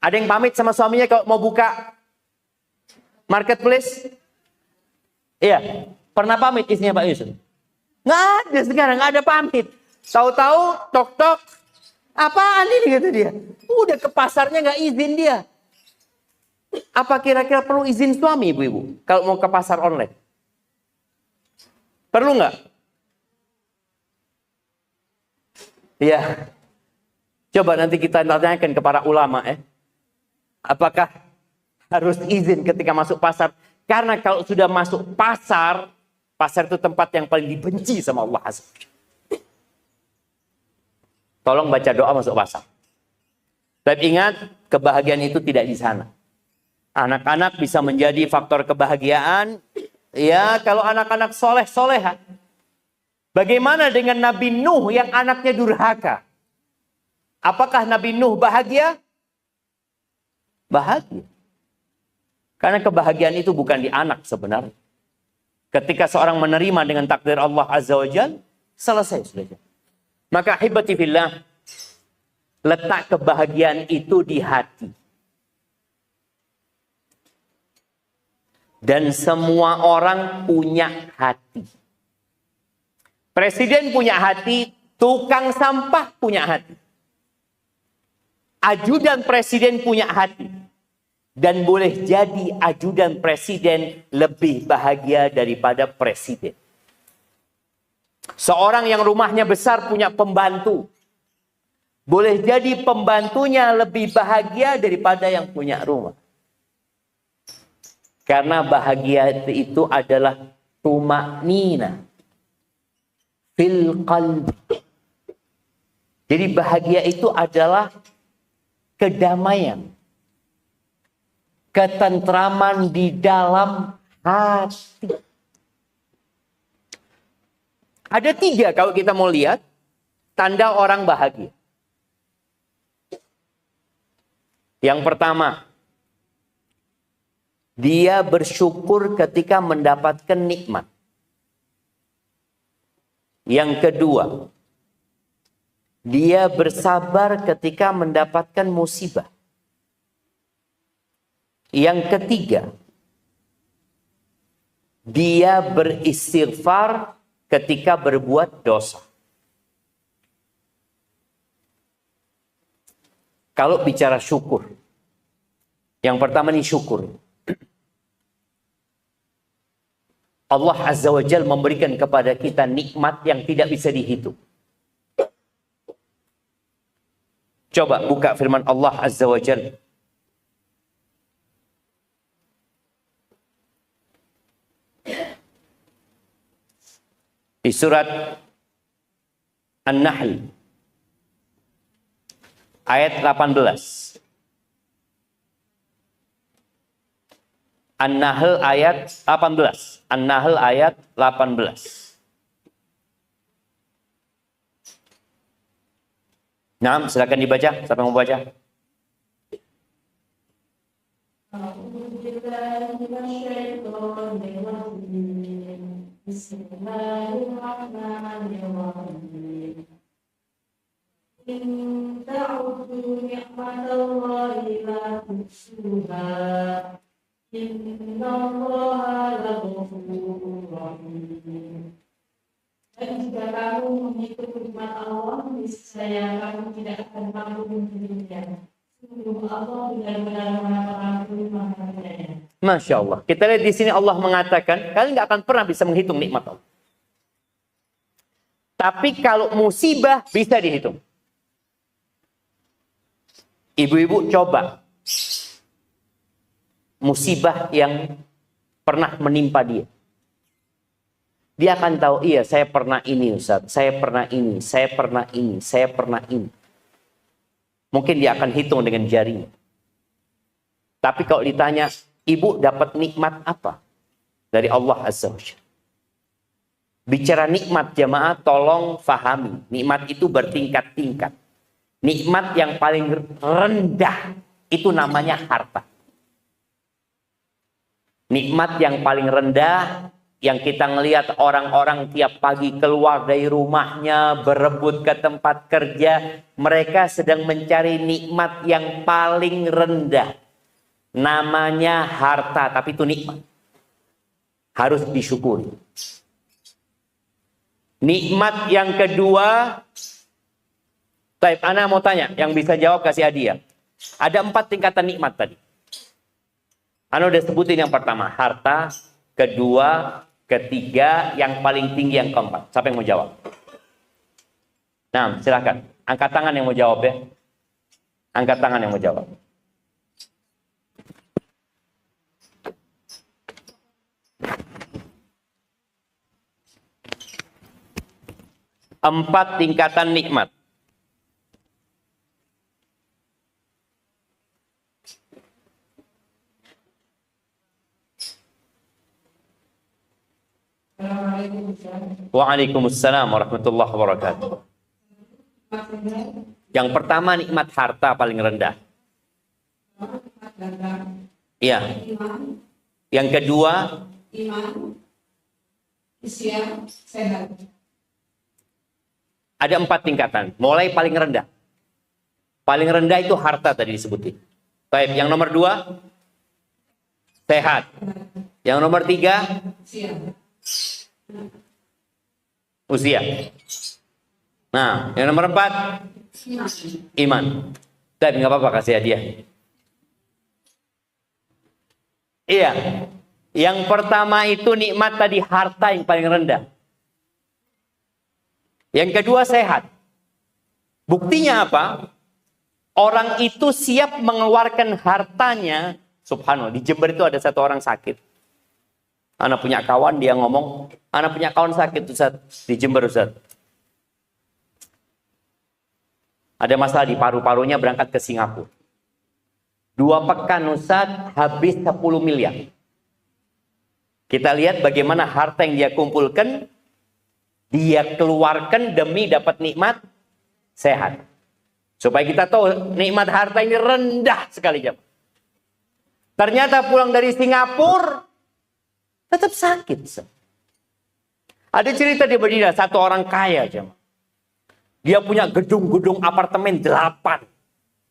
Ada yang pamit sama suaminya kalau mau buka marketplace? Iya. Pernah pamit istrinya Pak Yusuf? Nggak ada sekarang, nggak ada pamit. Tahu-tahu, tok-tok. Apaan ini kata dia? Udah ke pasarnya nggak izin dia. Apa kira-kira perlu izin suami ibu-ibu kalau mau ke pasar online? Perlu nggak? Iya. Coba nanti kita tanyakan ke para ulama apakah harus izin ketika masuk pasar? Karena kalau sudah masuk pasar, pasar itu tempat yang paling dibenci sama Allah Azza wa Jalla. Tolong baca doa masuk pasar. Tapi ingat, kebahagiaan itu tidak di sana. Anak-anak bisa menjadi faktor kebahagiaan. Ya, kalau anak-anak soleh-soleha. Bagaimana dengan Nabi Nuh yang anaknya durhaka? Apakah Nabi Nuh bahagia? Bahagia. Karena kebahagiaan itu bukan di anak sebenarnya. Ketika seorang menerima dengan takdir Allah Azza wa Jalla, selesai sudah. Maka ahibati fillah, letak kebahagiaan itu di hati. Dan semua orang punya hati. Presiden punya hati, tukang sampah punya hati. Ajudan presiden punya hati. Dan boleh jadi ajudan presiden lebih bahagia daripada presiden. Seorang yang rumahnya besar punya pembantu. Boleh jadi pembantunya lebih bahagia daripada yang punya rumah. Karena bahagia itu adalah tuma'nina fil qalbi. Jadi bahagia itu adalah kedamaian, ketentraman di dalam hati. Ada 3 kalau kita mau lihat tanda orang bahagia. Yang pertama, dia bersyukur ketika mendapatkan nikmat. Yang kedua, dia bersabar ketika mendapatkan musibah. Yang ketiga, dia beristighfar ketika berbuat dosa. Kalau bicara syukur, yang pertama ini syukur. Allah Azza wa Jalla memberikan kepada kita nikmat yang tidak bisa dihitung. Coba buka firman Allah Azza wa Jalla. Di surat An-Nahl ayat 18. An-Nahl ayat 18. An-Nahl ayat 18. Nah, silakan dibaca. Siapa yang mau baca? Bismillahirrahmanirrahim. In ta'udhu ni'matallahi la tuhsuha. Innallaha laghafurur rahim. Dan jika kamu menghitung nikmat Allah, niscaya kamu tidak akan mampu menghitungnya. Sungguh Allah benar-benar Maha Pengampun, Maha Penyayang. Masya Allah. Kita lihat di sini Allah mengatakan, kalian nggak akan pernah bisa menghitung nikmat Allah. Tapi kalau musibah bisa dihitung. Ibu-ibu coba musibah yang pernah menimpa dia. Dia akan tahu, iya saya pernah ini Ustaz, saya pernah ini, saya pernah ini, saya pernah ini. Mungkin dia akan hitung dengan jarinya. Tapi kalau ditanya, ibu dapat nikmat apa dari Allah Azza wa Jalla? Bicara nikmat jamaah, tolong fahami. Nikmat itu bertingkat-tingkat. Nikmat yang paling rendah itu namanya harta. Nikmat yang paling rendah yang kita ngelihat orang-orang tiap pagi keluar dari rumahnya, berebut ke tempat kerja, mereka sedang mencari nikmat yang paling rendah. Namanya harta, tapi itu nikmat. Harus disyukuri. Nikmat yang kedua, Taib, ana mau tanya, yang bisa jawab kasih hadiah. Ada 4 tingkatan nikmat tadi. Ana udah sebutin yang pertama, harta, kedua, ketiga, yang paling tinggi yang keempat. Siapa yang mau jawab? Nah, silakan. Angkat tangan yang mau jawab ya. Angkat tangan yang mau jawab. Empat tingkatan nikmat. Waalaikumsalam warahmatullahi wabarakatuh. Yang pertama nikmat harta paling rendah. Iya. Yang kedua iman, Islam, sehat. Ada 4 tingkatan. Mulai paling rendah. Paling rendah itu harta tadi disebutin. Baik, yang nomor 2 sehat. Yang nomor 3 usia. Nah, yang nomor 4 iman. Tapi nggak apa-apa, kasih hadiah. Iya. Yang pertama itu nikmat tadi harta yang paling rendah. Yang kedua sehat. Buktinya apa? Orang itu siap mengeluarkan hartanya. Subhanallah, di Jember itu ada satu orang sakit. Anak punya kawan, dia ngomong, anak punya kawan sakit Ustaz, di Jember Ustaz. Ada masalah di paru-parunya, berangkat ke Singapura. 2 pekan Ustaz, habis 10 miliar. Kita lihat bagaimana harta yang dia kumpulkan, dia keluarkan demi dapat nikmat sehat. Supaya kita tahu nikmat harta ini rendah sekali jam. Ternyata pulang dari Singapura tetap sakit. Ada cerita di Madinah, satu orang kaya jam. Dia punya gedung-gedung apartemen 8.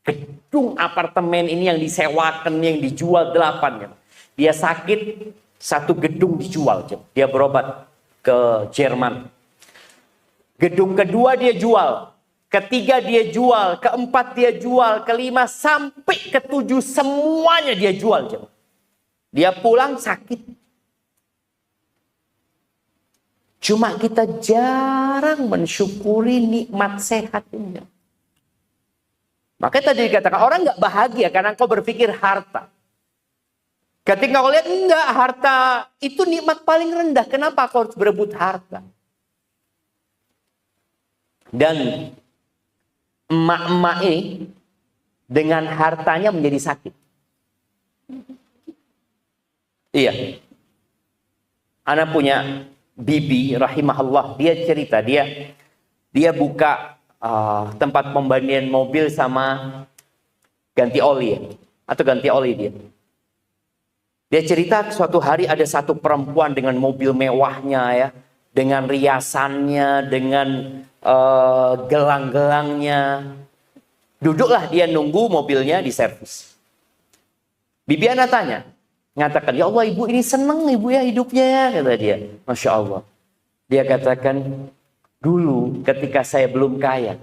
Gedung apartemen ini yang disewakan, yang dijual 8. Jam. Dia sakit, satu gedung dijual jam. Dia berobat ke Jerman. Gedung kedua dia jual, ketiga dia jual, keempat dia jual, kelima sampai ke-7 semuanya dia jual. Dia pulang sakit. Cuma kita jarang mensyukuri nikmat sehat ini. Makanya tadi dikatakan orang nggak bahagia karena kau berpikir harta. Ketika kau lihat enggak, harta itu nikmat paling rendah. Kenapa kau harus berebut harta? Dan emak-emak ini dengan hartanya menjadi sakit. Iya. Anak punya bibi rahimahullah, dia cerita dia buka tempat pembelian mobil sama ganti oli ya, atau ganti oli dia. Dia cerita suatu hari ada satu perempuan dengan mobil mewahnya ya, dengan riasannya, dengan gelang-gelangnya. Duduklah dia nunggu mobilnya diservis. Bibi Ana tanya, ngatakan, ya Allah ibu ini seneng ibu ya hidupnya ya, kata dia. Masya Allah. Dia katakan, dulu ketika saya belum kaya,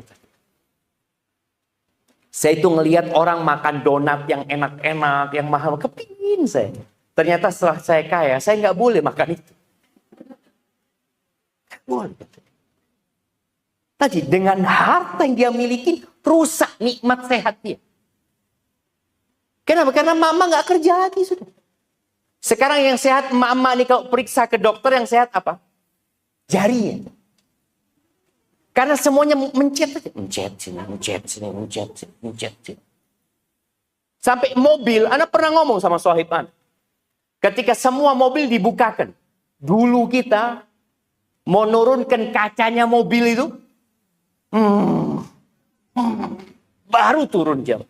saya itu ngelihat orang makan donat yang enak-enak, yang mahal, kepingin saya. Ternyata setelah saya kaya, saya nggak boleh makan itu. Boleh. Tadi dengan harta yang dia miliki rusak nikmat sehat dia. Kenapa? Karena mama nggak kerja lagi sudah. Sekarang yang sehat mama nih kalau periksa ke dokter yang sehat apa? Jarinya. Karena semuanya mencet aja. Mencet sini, mencet sini, mencet sini, mencet sini. Sampai mobil, Ana pernah ngomong sama sohib Ana. Ketika semua mobil dibukakan. Dulu kita mau nurunkan kacanya mobil itu. Baru turun jam.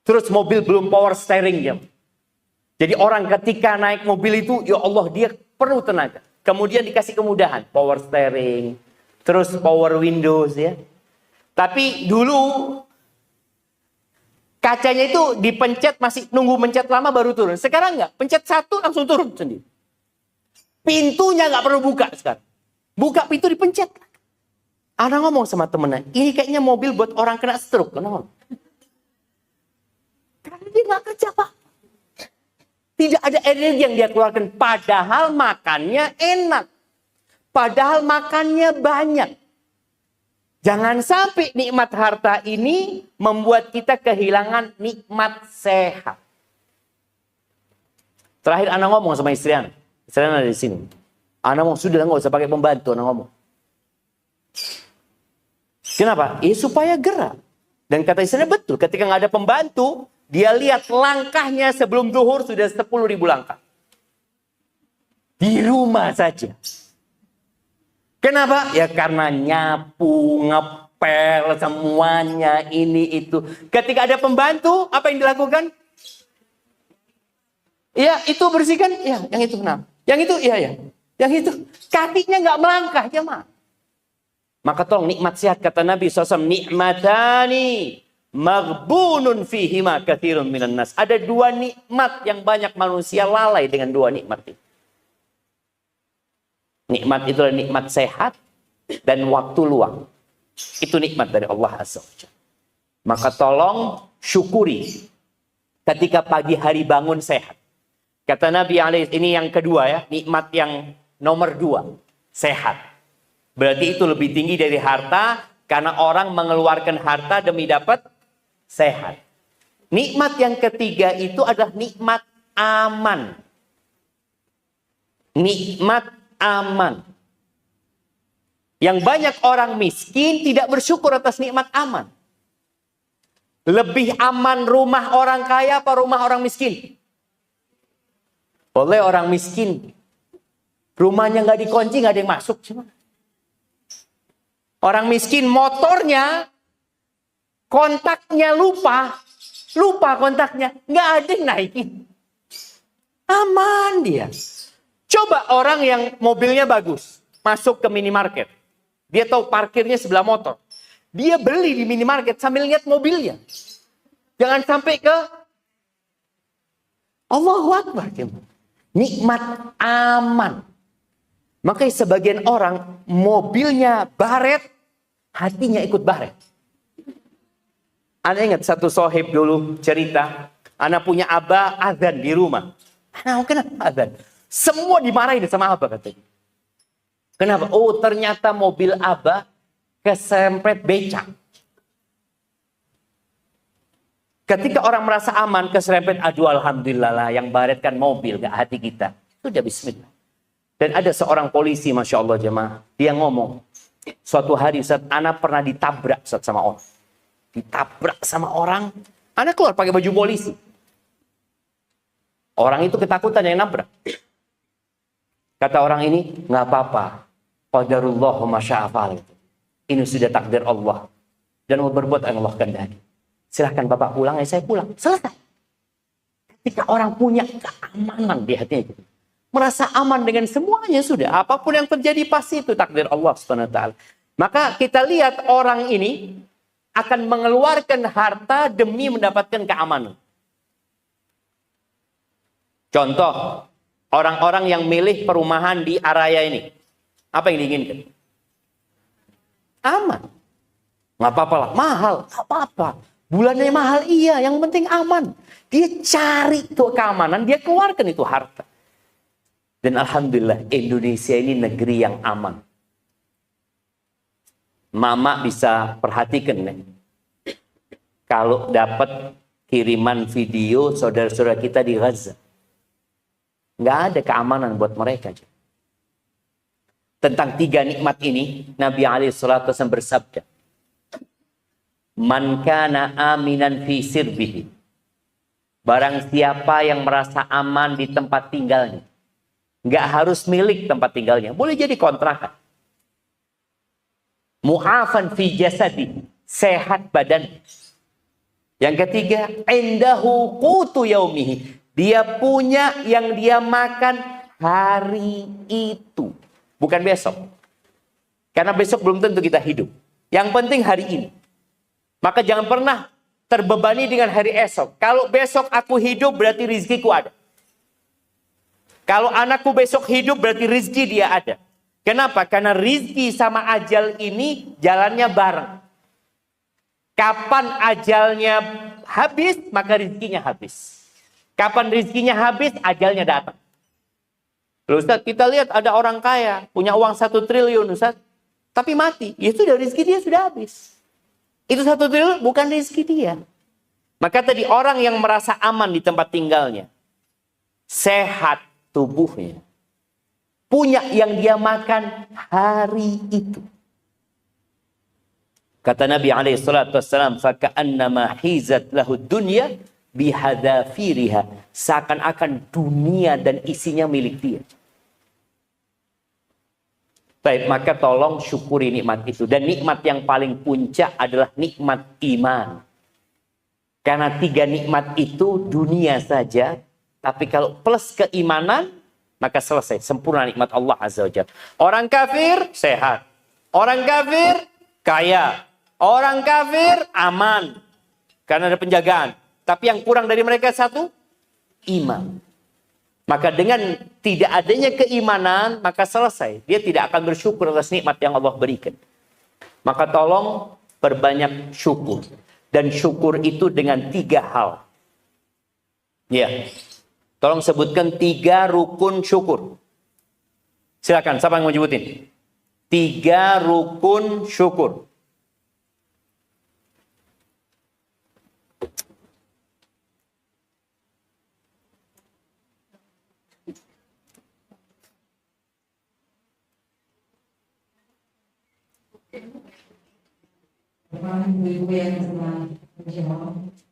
Terus mobil belum power steering jam. Jadi orang ketika naik mobil itu, ya Allah dia perlu tenaga. Kemudian dikasih kemudahan. Power steering. Terus power windows ya. Tapi dulu kacanya itu dipencet masih nunggu mencet lama baru turun. Sekarang enggak. Pencet satu langsung turun sendiri. Pintunya enggak perlu buka sekarang. Buka pintu dipencet. Ana ngomong sama temennya. Ini kayaknya mobil buat orang kena stroke. Kenapa? Karena dia enggak kerja Pak. Tidak ada energi yang dia keluarkan. Padahal makannya enak. Padahal makannya banyak. Jangan sampai nikmat harta ini membuat kita kehilangan nikmat sehat. Terakhir Ana ngomong sama istri Ana. Istri Ana ada di sini. Ana ngomong, sudah nggak usah pakai pembantu. Ana ngomong. Kenapa? Supaya gerak. Dan kata istrinya betul. Ketika nggak ada pembantu, dia lihat langkahnya sebelum zuhur sudah 10.000 langkah. Di rumah saja. Kenapa? Ya karena nyapu, ngepel, semuanya ini itu. Ketika ada pembantu, apa yang dilakukan? Ya itu bersihkan, ya yang itu kenapa? Yang itu, iya ya. Yang itu, kakinya nggak melangkah, jemaah. Maka tolong nikmat sehat, kata Nabi SAW, nikmatani maghbunun fihima katsirun minan nas. Ada dua nikmat yang banyak manusia lalai dengan dua nikmat itu. Nikmat itu adalah nikmat sehat dan waktu luang. Itu nikmat dari Allah Azza wa Jalla. Maka tolong syukuri ketika pagi hari bangun sehat. Kata Nabi ini yang kedua ya, nikmat yang nomor 2, sehat. Berarti itu lebih tinggi dari harta karena orang mengeluarkan harta demi dapat sehat. Nikmat yang ketiga itu adalah nikmat aman. Nikmat aman. Yang banyak orang miskin tidak bersyukur atas nikmat aman. Lebih aman rumah orang kaya apa rumah orang miskin? Oleh orang miskin. Rumahnya nggak dikunci, nggak ada yang masuk. Orang miskin motornya, kontaknya lupa kontaknya. Nggak ada yang naikin. Aman dia. Coba orang yang mobilnya bagus, masuk ke minimarket. Dia tahu parkirnya sebelah motor. Dia beli di minimarket sambil lihat mobilnya. Jangan sampai ke Allahu Akbar. Nikmat aman. Makanya sebagian orang mobilnya baret, hatinya ikut baret. Ana ingat satu sohib dulu cerita. Ana punya abah azan di rumah. Ana kenapa azan? Semua dimarahin sama abah katanya. Kenapa? Oh ternyata mobil abah kesempet becak. Ketika orang merasa aman keserempet, aduh alhamdulillah lah yang baret kan mobil gak hati kita. Sudah bismillah. Dan ada seorang polisi Masya Allah jemaah. Dia ngomong. Suatu hari Ustaz, Ana pernah ditabrak Ustaz sama orang. Ditabrak sama orang. Ana keluar pakai baju polisi. Orang itu ketakutan yang nabrak. Kata orang ini, nggak apa-apa. Qadarullah wa masya'afal. Ini sudah takdir Allah. Dan mau berbuat yang Allah kehendaki. Silahkan Bapak pulang, ya saya pulang. Selesai. Ketika orang punya keamanan di hatinya. Merasa aman dengan semuanya sudah. Apapun yang terjadi pasti itu takdir Allah SWT. Maka kita lihat orang ini akan mengeluarkan harta demi mendapatkan keamanan. Contoh. Orang-orang yang milih perumahan di area ini. Apa yang diinginkan? Aman. Nggak apa-apa lah. Mahal. Nggak apa-apa. Bulannya mahal. Iya. Yang penting aman. Dia cari tuh keamanan. Dia keluarkan itu harta. Dan Alhamdulillah Indonesia ini negeri yang aman. Mama bisa perhatikan nih. Kalau dapat kiriman video saudara-saudara kita di Gaza. Nggak ada keamanan buat mereka. tentang 3 nikmat ini, Nabi SAW bersabda, "Man kana aminan fi sirbihi." Barang siapa yang merasa aman di tempat tinggalnya. Nggak harus milik tempat tinggalnya. Boleh jadi kontrakan. Mu'afan fi jasadi. Sehat badan. Yang ketiga, indahu qutu yaumihi. Dia punya yang dia makan hari itu. Bukan besok. Karena besok belum tentu kita hidup. Yang penting hari ini. Maka jangan pernah terbebani dengan hari esok. Kalau besok aku hidup berarti rizkiku ada. Kalau anakku besok hidup berarti rizki dia ada. Kenapa? Karena rizki sama ajal ini jalannya bareng. Kapan ajalnya habis, maka rizkinya habis. Kapan rizkinya habis, ajalnya datang. Loh Ustaz, kita lihat ada orang kaya, punya uang 1 triliun Ustaz. Tapi mati, ya sudah rizki dia sudah habis. Itu 1 triliun bukan rizki dia. Maka tadi orang yang merasa aman di tempat tinggalnya. Sehat tubuhnya. Punya yang dia makan hari itu. Kata Nabi SAW, "Faka'annama hizat lahu dunya bihadafiriha." Seakan-akan dunia dan isinya milik dia. Baik, maka tolong syukuri nikmat itu. Dan nikmat yang paling puncak adalah nikmat iman. Karena 3 nikmat itu dunia saja. Tapi kalau plus keimanan, maka selesai. Sempurna nikmat Allah Azza wa Jalla. Orang kafir, sehat. Orang kafir, kaya. Orang kafir, aman. Karena ada penjagaan. Tapi yang kurang dari mereka satu, iman. Maka dengan tidak adanya keimanan, maka selesai. Dia tidak akan bersyukur atas nikmat yang Allah berikan. Maka tolong perbanyak syukur. Dan syukur itu dengan 3 hal. Ya. Tolong sebutkan 3 rukun syukur. Silakan, siapa yang mau nyebutin? 3 rukun syukur.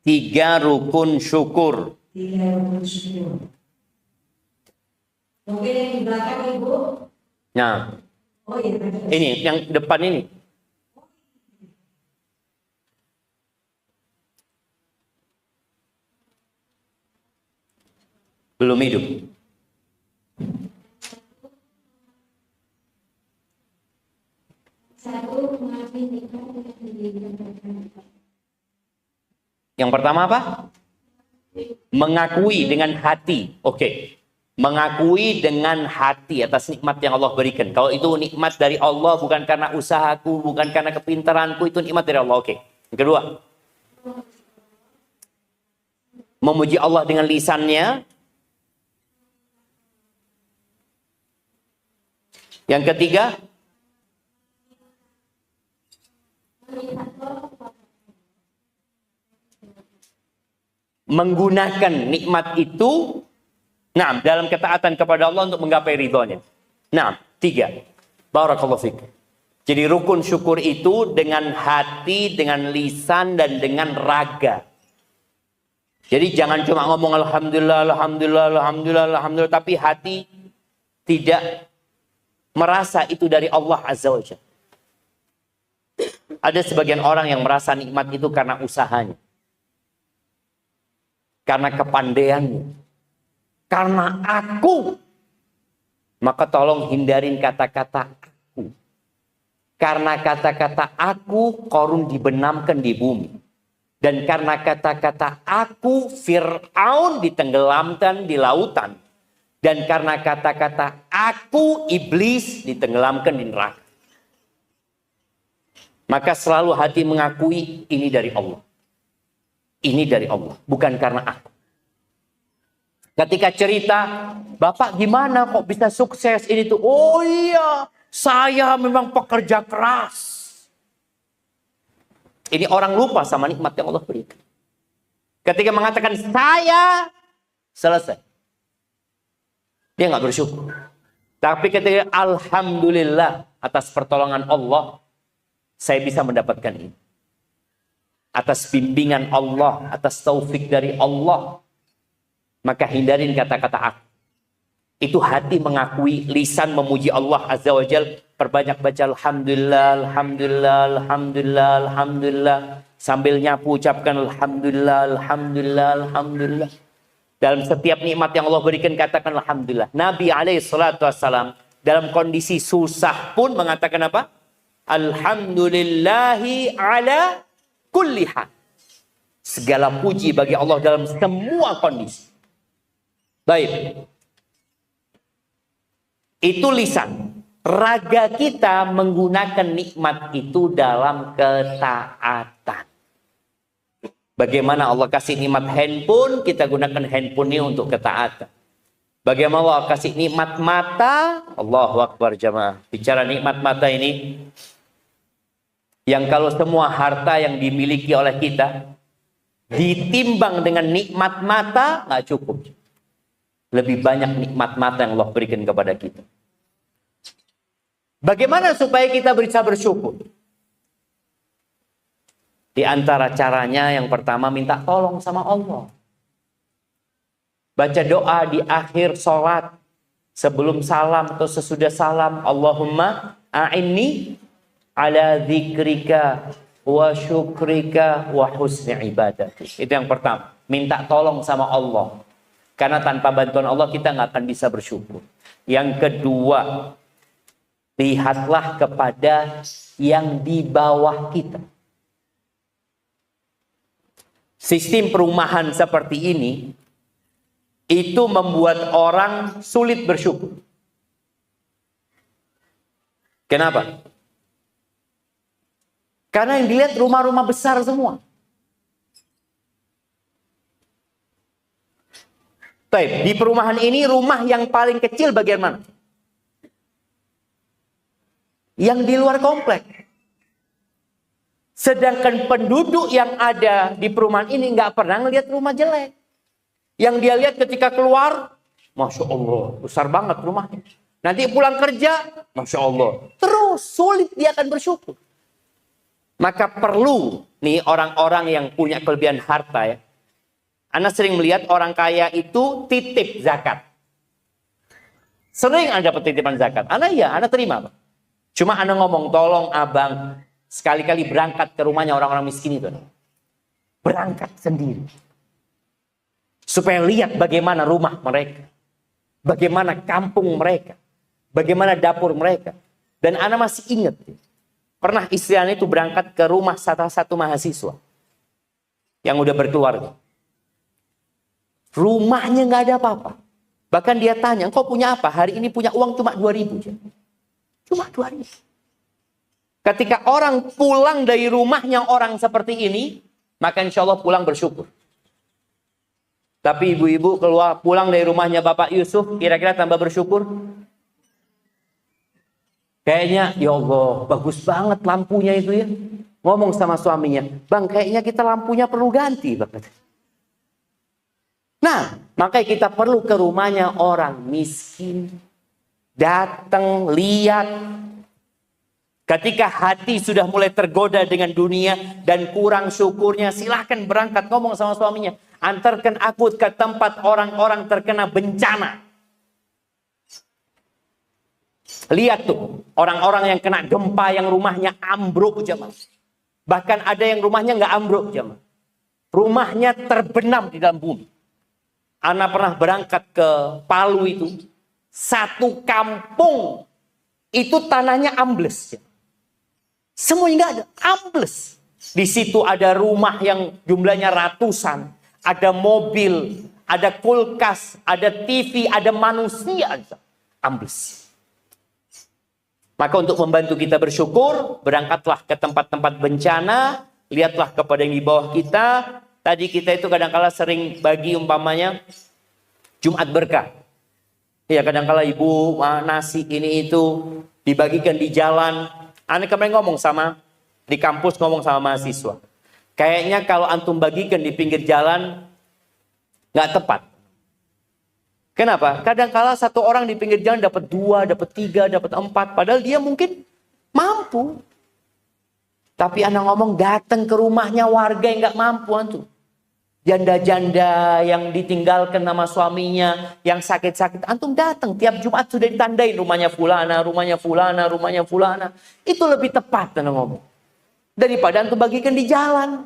Tiga rukun syukur. Mungkin yang di belakang Ibu. Nah, Oh iya. ini yang depan ini. Belum hidup. Yang pertama apa? Mengakui dengan hati. Oke. Mengakui dengan hati atas nikmat yang Allah berikan. Kalau itu nikmat dari Allah, bukan karena usahaku, bukan karena kepintaranku, itu nikmat dari Allah. Oke. Yang kedua. Memuji Allah dengan lisannya. Yang ketiga. Menggunakan nikmat itu dalam ketaatan kepada Allah untuk menggapai ridhonya. 3. Barakallahu fiik. Jadi rukun syukur itu dengan hati, dengan lisan, dan dengan raga. Jadi jangan cuma ngomong alhamdulillah, alhamdulillah, alhamdulillah, alhamdulillah, tapi hati tidak merasa itu dari Allah Azza wa Jalla. Ada sebagian orang yang merasa nikmat itu karena usahanya. Karena kepandaiannya. Karena aku. Maka tolong hindarin kata-kata aku. Karena kata-kata aku, Qarun dibenamkan di bumi. Dan karena kata-kata aku, Fir'aun ditenggelamkan di lautan. Dan karena kata-kata aku, iblis ditenggelamkan di neraka. Maka selalu hati mengakui ini dari Allah. Ini dari Allah, bukan karena aku. Ketika cerita, Bapak gimana kok bisa sukses ini tuh? Oh iya, saya memang pekerja keras. Ini orang lupa sama nikmat yang Allah berikan. Ketika mengatakan saya, selesai. Dia nggak bersyukur. Tapi ketika alhamdulillah atas pertolongan Allah, saya bisa mendapatkan ini. Atas bimbingan Allah, atas taufik dari Allah, maka hindarin kata-kata aku. Itu hati mengakui, lisan memuji Allah Azza wa Jal. Perbanyak baca alhamdulillah, alhamdulillah, alhamdulillah, alhamdulillah. Sambil nyapu ucapkan alhamdulillah, alhamdulillah, alhamdulillah. Dalam setiap nikmat yang Allah berikan katakan alhamdulillah. Nabi SAW dalam kondisi susah pun mengatakan apa? Alhamdulillahi ala kulli hal. Segala puji bagi Allah dalam semua kondisi. Baik. Itu lisan. Raga kita menggunakan nikmat itu dalam ketaatan. Bagaimana Allah kasih nikmat handphone, kita gunakan handphone ini untuk ketaatan. Bagaimana Allah kasih nikmat mata, Allahu Akbar jamaah. Bicara nikmat mata ini, yang kalau semua harta yang dimiliki oleh kita, ditimbang dengan nikmat mata, nggak cukup. Lebih banyak nikmat mata yang Allah berikan kepada kita. Bagaimana supaya kita bisa bersyukur? Di antara caranya yang pertama minta tolong sama Allah. Baca doa di akhir sholat. Sebelum salam atau sesudah salam. Allahumma a'inni ala dzikrika wa syukrika wa husni ibadati. Itu yang pertama. Minta tolong sama Allah. Karena tanpa bantuan Allah kita nggak akan bisa bersyukur. Yang kedua, lihatlah kepada yang di bawah kita. Sistem perumahan seperti ini itu membuat orang sulit bersyukur. Kenapa? Karena yang dilihat rumah-rumah besar semua. Baik, di perumahan ini rumah yang paling kecil bagian mana? Yang di luar komplek. Sedangkan penduduk yang ada di perumahan ini nggak pernah ngelihat rumah jelek. Yang dia lihat ketika keluar, Masya Allah, besar banget rumahnya. Nanti pulang kerja, Masya Allah. Terus sulit dia akan bersyukur. Maka perlu nih orang-orang yang punya kelebihan harta ya. Ana sering melihat orang kaya itu titip zakat. Sering Anda dapat titipan zakat. Ana terima Pak. Cuma Ana ngomong, tolong abang, sekali-kali berangkat ke rumahnya orang-orang miskin itu. Berangkat sendiri. Supaya lihat bagaimana rumah mereka. Bagaimana kampung mereka. Bagaimana dapur mereka. Dan Ana masih ingat. Pernah istri Ana itu berangkat ke rumah salah satu mahasiswa. Yang udah berkeluarga. Rumahnya nggak ada apa-apa. Bahkan dia tanya, engkau punya apa? Hari ini punya uang cuma 2.000. Cuma 2.000. Ketika orang pulang dari rumahnya orang seperti ini, maka insya Allah pulang bersyukur. Tapi ibu-ibu pulang dari rumahnya Bapak Yusuf, kira-kira tambah bersyukur? Kayaknya, ya Allah, bagus banget lampunya itu ya. Ngomong sama suaminya, bang kayaknya kita lampunya perlu ganti. Nah, makanya kita perlu ke rumahnya orang miskin. Datang, lihat. Ketika hati sudah mulai tergoda dengan dunia dan kurang syukurnya, silahkan berangkat ngomong sama suaminya. Antarkan aku ke tempat orang-orang terkena bencana. Lihat tuh, orang-orang yang kena gempa yang rumahnya ambruk jemaah. Bahkan ada yang rumahnya nggak ambruk jemaah. Rumahnya terbenam di dalam bumi. Ana pernah berangkat ke Palu itu. Satu kampung itu tanahnya ambles. Semuanya nggak ada, ambles. Di situ ada rumah yang jumlahnya ratusan, ada mobil, ada kulkas, ada TV, ada manusia, ambles. Maka untuk membantu kita bersyukur, berangkatlah ke tempat-tempat bencana, lihatlah kepada yang di bawah kita. Tadi kita itu kadang-kala sering bagi umpamanya Jumat berkah. Ya kadang-kala ibu nasi ini itu dibagikan di jalan. Ana kemarin ngomong di kampus ngomong sama mahasiswa. Kayaknya kalau antum bagikan di pinggir jalan nggak tepat. Kenapa? Kadang-kala satu orang di pinggir jalan dapat 2, dapat 3, dapat 4. Padahal dia mungkin mampu. Tapi anak ngomong datang ke rumahnya warga yang nggak mampu antum. Janda-janda yang ditinggalkan sama suaminya, yang sakit-sakit. Antum datang tiap Jumat sudah ditandain rumahnya fulana, rumahnya fulana, rumahnya fulana. Itu lebih tepat anak ngomong. Daripada antum bagikan di jalan.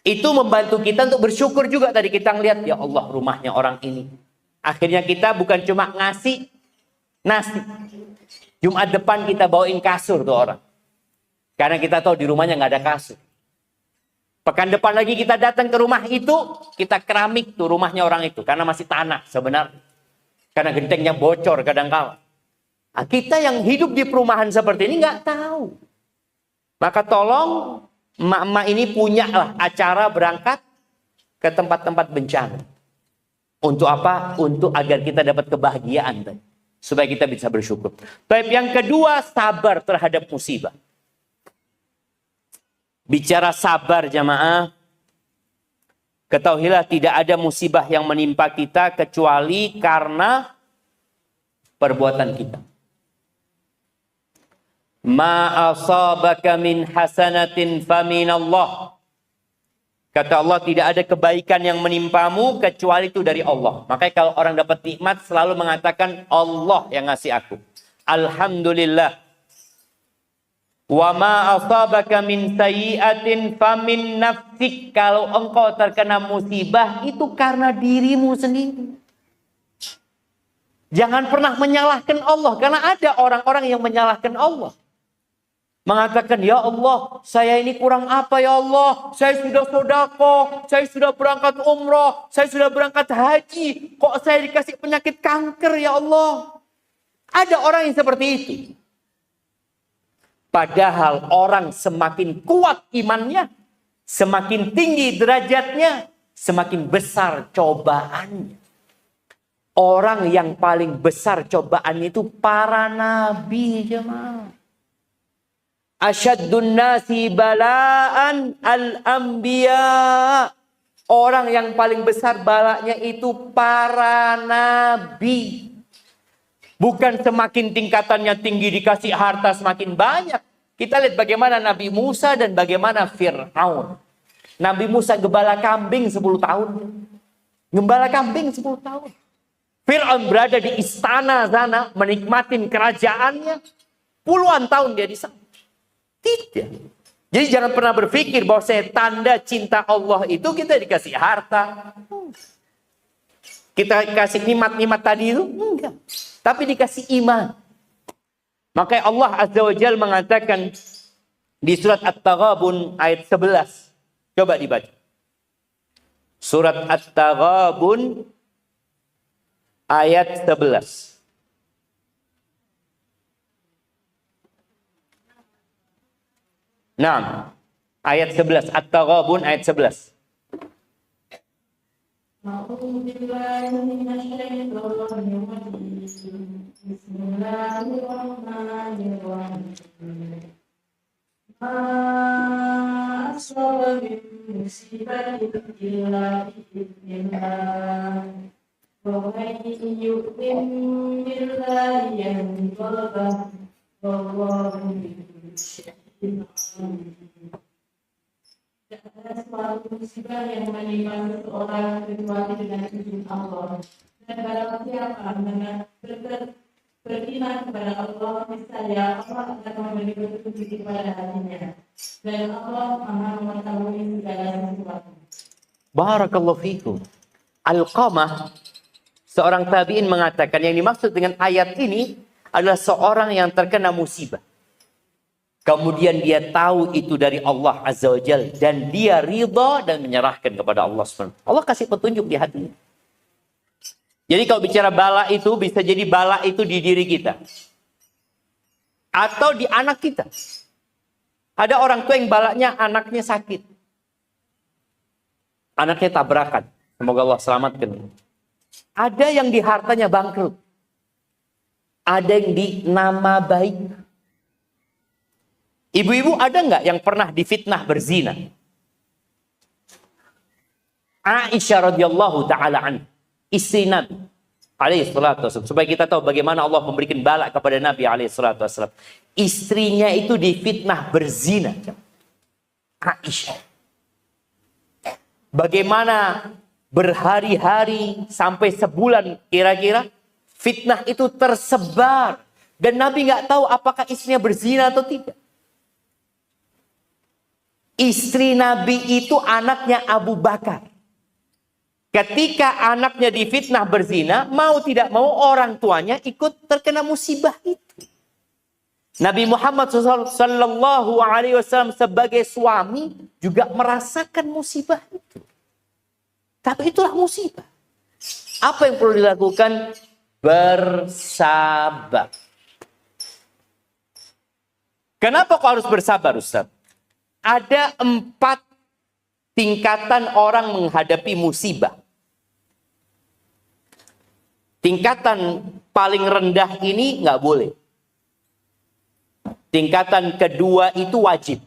Itu membantu kita untuk bersyukur juga. Tadi kita ngeliat, ya Allah rumahnya orang ini. Akhirnya kita bukan cuma ngasih nasi. Jumat depan kita bawain kasur tuh orang. Karena kita tahu di rumahnya nggak ada kasur. Pekan depan lagi kita datang ke rumah itu, kita keramik tuh rumahnya orang itu. Karena masih tanah sebenarnya. Karena gentengnya bocor kadang-kala. Nah, kita yang hidup di perumahan seperti ini nggak tahu. Maka tolong emak-emak ini punyalah acara berangkat ke tempat-tempat bencana. Untuk apa? Untuk agar kita dapat kebahagiaan. Supaya kita bisa bersyukur. Tapi yang kedua, sabar terhadap musibah. Bicara sabar jamaah, ketahuilah tidak ada musibah yang menimpa kita kecuali karena perbuatan kita. Ma asabaka min hasanatin faminallah. Kata Allah, tidak ada kebaikan yang menimpamu kecuali itu dari Allah. Makanya kalau orang dapat nikmat selalu mengatakan Allah yang ngasih aku. Alhamdulillah. Wa ma asabaka min sayyi'atin famin nafsik. Kalau engkau terkena musibah itu karena dirimu sendiri. Jangan pernah menyalahkan Allah, karena ada orang-orang yang menyalahkan Allah. Mengatakan, ya Allah, saya ini kurang apa ya Allah? Saya sudah sedekah, saya sudah berangkat umrah, saya sudah berangkat haji. Kok saya dikasih penyakit kanker ya Allah? Ada orang yang seperti itu. Padahal orang semakin kuat imannya, semakin tinggi derajatnya, semakin besar cobaannya. Orang yang paling besar cobaannya itu para nabi jemaah. Asyaddun nasi bala'an al-anbiya. Orang yang paling besar balanya itu para nabi. Bukan semakin tingkatannya tinggi dikasih harta semakin banyak. Kita lihat bagaimana Nabi Musa dan bagaimana Fir'aun. Nabi Musa gembala kambing 10 tahun. Gembala kambing 10 tahun. Fir'aun berada di istana sana menikmatin kerajaannya. Puluhan tahun dia di sana. Tidak. Jadi jangan pernah berpikir bahwa tanda cinta Allah itu kita dikasih harta. Kita kasih nikmat-nikmat tadi itu enggak. Tapi dikasih iman. Makanya Allah Azza wa Jalla mengatakan di surat At-Taghabun ayat 11. Coba dibaca. Surat At-Taghabun ayat 11. Nah, ayat 11. At-Taghabun ayat 11. Bismillahirrahmanirrahim. Asaba min musibatin illa bi'idznillah. Wa man yu'min billahi yahdi qalbahu wallahu bikulli syai'in alim. Tidak ada suatu musibah yang menimpa seseorang kecuali dengan izin Allah. Dan barang siapa beriman kepada Allah, niscaya Allah akan memberi petunjuk kepada hatinya. Dan Allah Maha mengetahui segala sesuatu. Barakallahu fikum. Alqamah, seorang tabi'in mengatakan yang dimaksud dengan ayat ini adalah seorang yang terkena musibah. Kemudian dia tahu itu dari Allah Azza wa Jalla. Dan dia ridha dan menyerahkan kepada Allah SWT. Allah kasih petunjuk di hatinya. Jadi kalau bicara bala itu, bisa jadi bala itu di diri kita. Atau di anak kita. Ada orang tua yang balanya anaknya sakit. Anaknya tabrakan. Semoga Allah selamatkan. Ada yang di hartanya bangkrut. Ada yang di nama baik. Ibu-ibu ada nggak yang pernah difitnah berzina? Aisyah radhiyallahu taala anha, istri Nabi. alaihi salatu wasallam. Supaya kita tahu bagaimana Allah memberikan bala kepada Nabi alaihi salatu wasallam. Istrinya itu difitnah berzina. Aisyah. Bagaimana berhari-hari sampai sebulan kira-kira fitnah itu tersebar. Dan Nabi nggak tahu apakah istrinya berzina atau tidak. Istri Nabi itu anaknya Abu Bakar. Ketika anaknya difitnah berzina, mau tidak mau orang tuanya ikut terkena musibah itu. Nabi Muhammad Sallallahu Alaihi Wasallam sebagai suami juga merasakan musibah itu. Tapi itulah musibah. Apa yang perlu dilakukan? Bersabar. Kenapa kok harus bersabar, Ustaz? Ada 4 tingkatan orang menghadapi musibah. Tingkatan paling rendah ini nggak boleh. Tingkatan kedua itu wajib.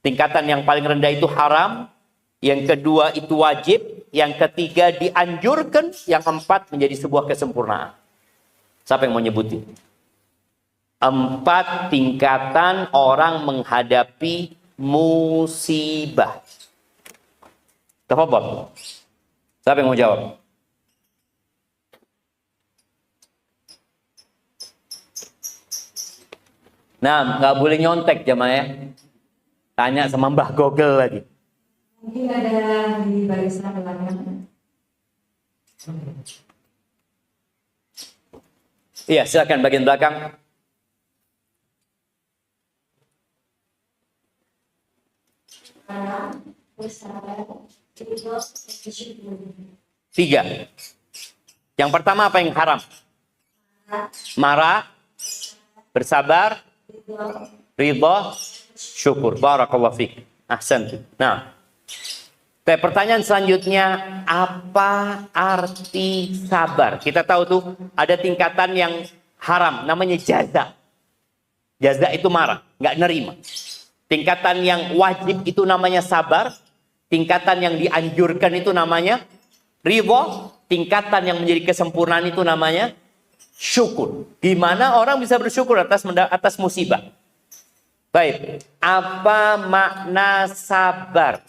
Tingkatan yang paling rendah itu haram. Yang kedua itu wajib. Yang ketiga dianjurkan. Yang keempat menjadi sebuah kesempurnaan. Siapa yang mau nyebutin? 4 tingkatan orang menghadapi musibah. Tafadhol. Siapa yang mau jawab? Nah, nggak boleh nyontek jamaah ya. Tanya sama Mbah Google lagi. Mungkin ada di barisan belakang. Iya, silakan bagian belakang. Tiga. Yang pertama apa yang haram? Marah, bersabar, ridha, syukur. Barakallahu fiik. Ahsan. Nah, pertanyaan selanjutnya, apa arti sabar? Kita tahu tuh ada tingkatan yang haram, namanya jaza. Jaza itu marah, nggak nerima. Tingkatan yang wajib itu namanya sabar. Tingkatan yang dianjurkan itu namanya ridha. Tingkatan yang menjadi kesempurnaan itu namanya syukur. Gimana orang bisa bersyukur atas musibah? Baik, apa makna sabar?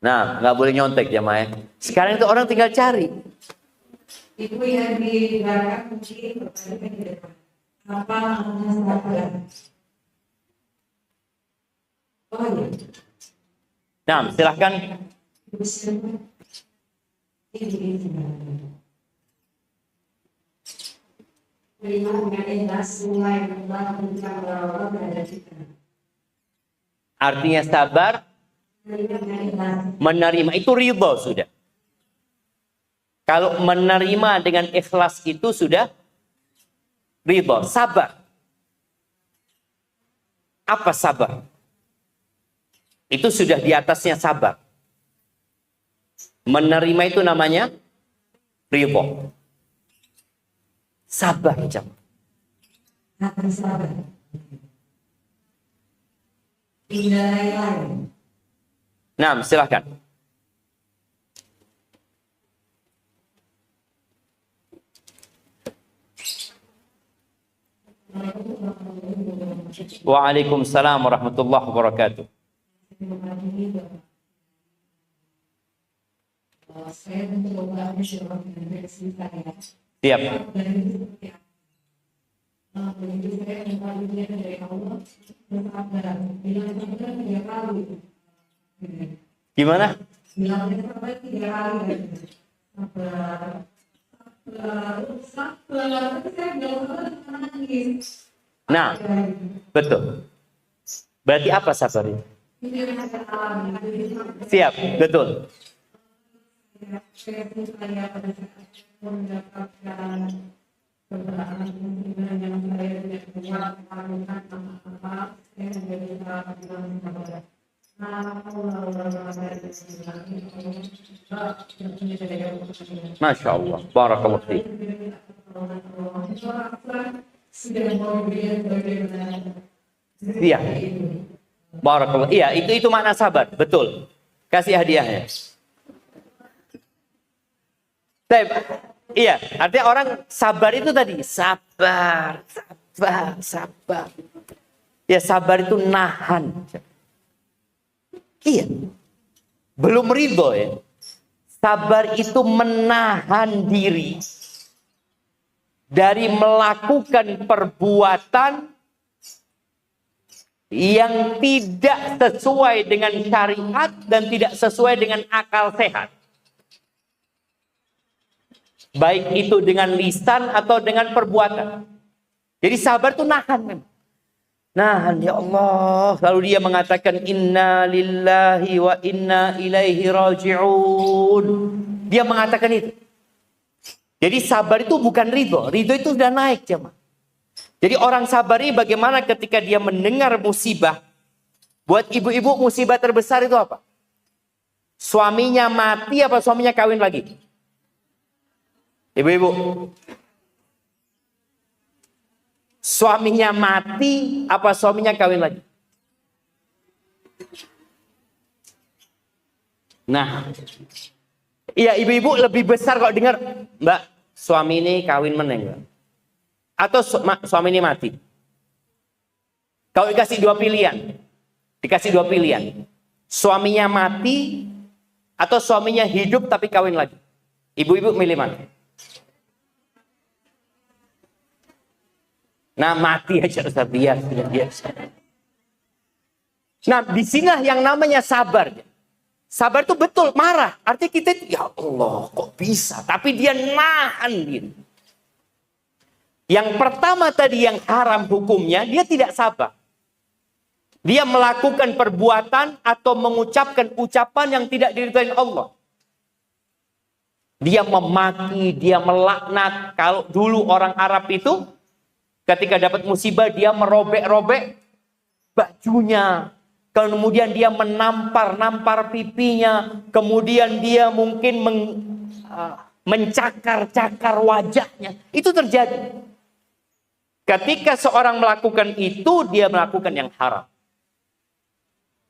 Nah, nggak boleh nyontek jamaah. Sekarang itu orang tinggal cari. Itu yang di belakang mungkin bertanya di depan. Apa makna sabar? Oh ya. Nah, silahkan. Artinya sabar, menerima itu ridho sudah. Kalau menerima dengan ikhlas itu sudah ridho, sabar. Apa sabar? Itu sudah di atasnya sabar. Menerima itu namanya ridho. Sabar, jemaah. Sabar. Tinggal. Nah, silakan. Waalaikumsalam warahmatullahi wabarakatuh. Saya mencoba mencoba saya. Siap. Gimana? Nah, betul. Berarti apa sabar itu? Siap, betul. Masya Allah, barakallahu fiik. Iya, barakallah. Iya, itu makna sabar, betul. Kasih hadiahnya. Baik, Iya, artinya orang sabar itu tadi. Sabar. Ya sabar itu nahan. Iya. Belum ridho ya. Sabar itu menahan diri dari melakukan perbuatan yang tidak sesuai dengan syariat dan tidak sesuai dengan akal sehat. Baik itu dengan lisan atau dengan perbuatan. Jadi sabar itu nahan memang. Nahan ya Allah. Lalu dia mengatakan inna lillahi wa inna ilaihi raji'un. Dia mengatakan itu. Jadi sabar itu bukan ridho. Ridho itu sudah naik jemaah. Jadi orang sabar ini bagaimana ketika dia mendengar musibah. Buat ibu-ibu musibah terbesar itu apa? Suaminya mati apa suaminya kawin lagi? Ibu-ibu. Suaminya mati apa suaminya kawin lagi? Nah, iya ibu-ibu lebih besar kok dengar, Mbak, suami ini kawin meneng. Atau suami ini mati. Kau dikasih dua pilihan. Suaminya mati atau suaminya hidup tapi kawin lagi. Ibu-ibu milih mana? Nah mati aja Ustaz, biasa. Nah disinilah yang namanya sabar. Sabar itu betul marah. Artinya kita ya Allah kok bisa. Tapi dia nahan diri. Yang pertama tadi yang haram hukumnya dia tidak sabar. Dia melakukan perbuatan atau mengucapkan ucapan yang tidak diridhai Allah. Dia memaki, dia melaknat. Kalau dulu orang Arab itu ketika dapat musibah dia merobek-robek bajunya. Kemudian dia menampar pipinya. Kemudian dia mungkin mencakar-cakar wajahnya. Itu terjadi. Ketika seorang melakukan itu, dia melakukan yang haram.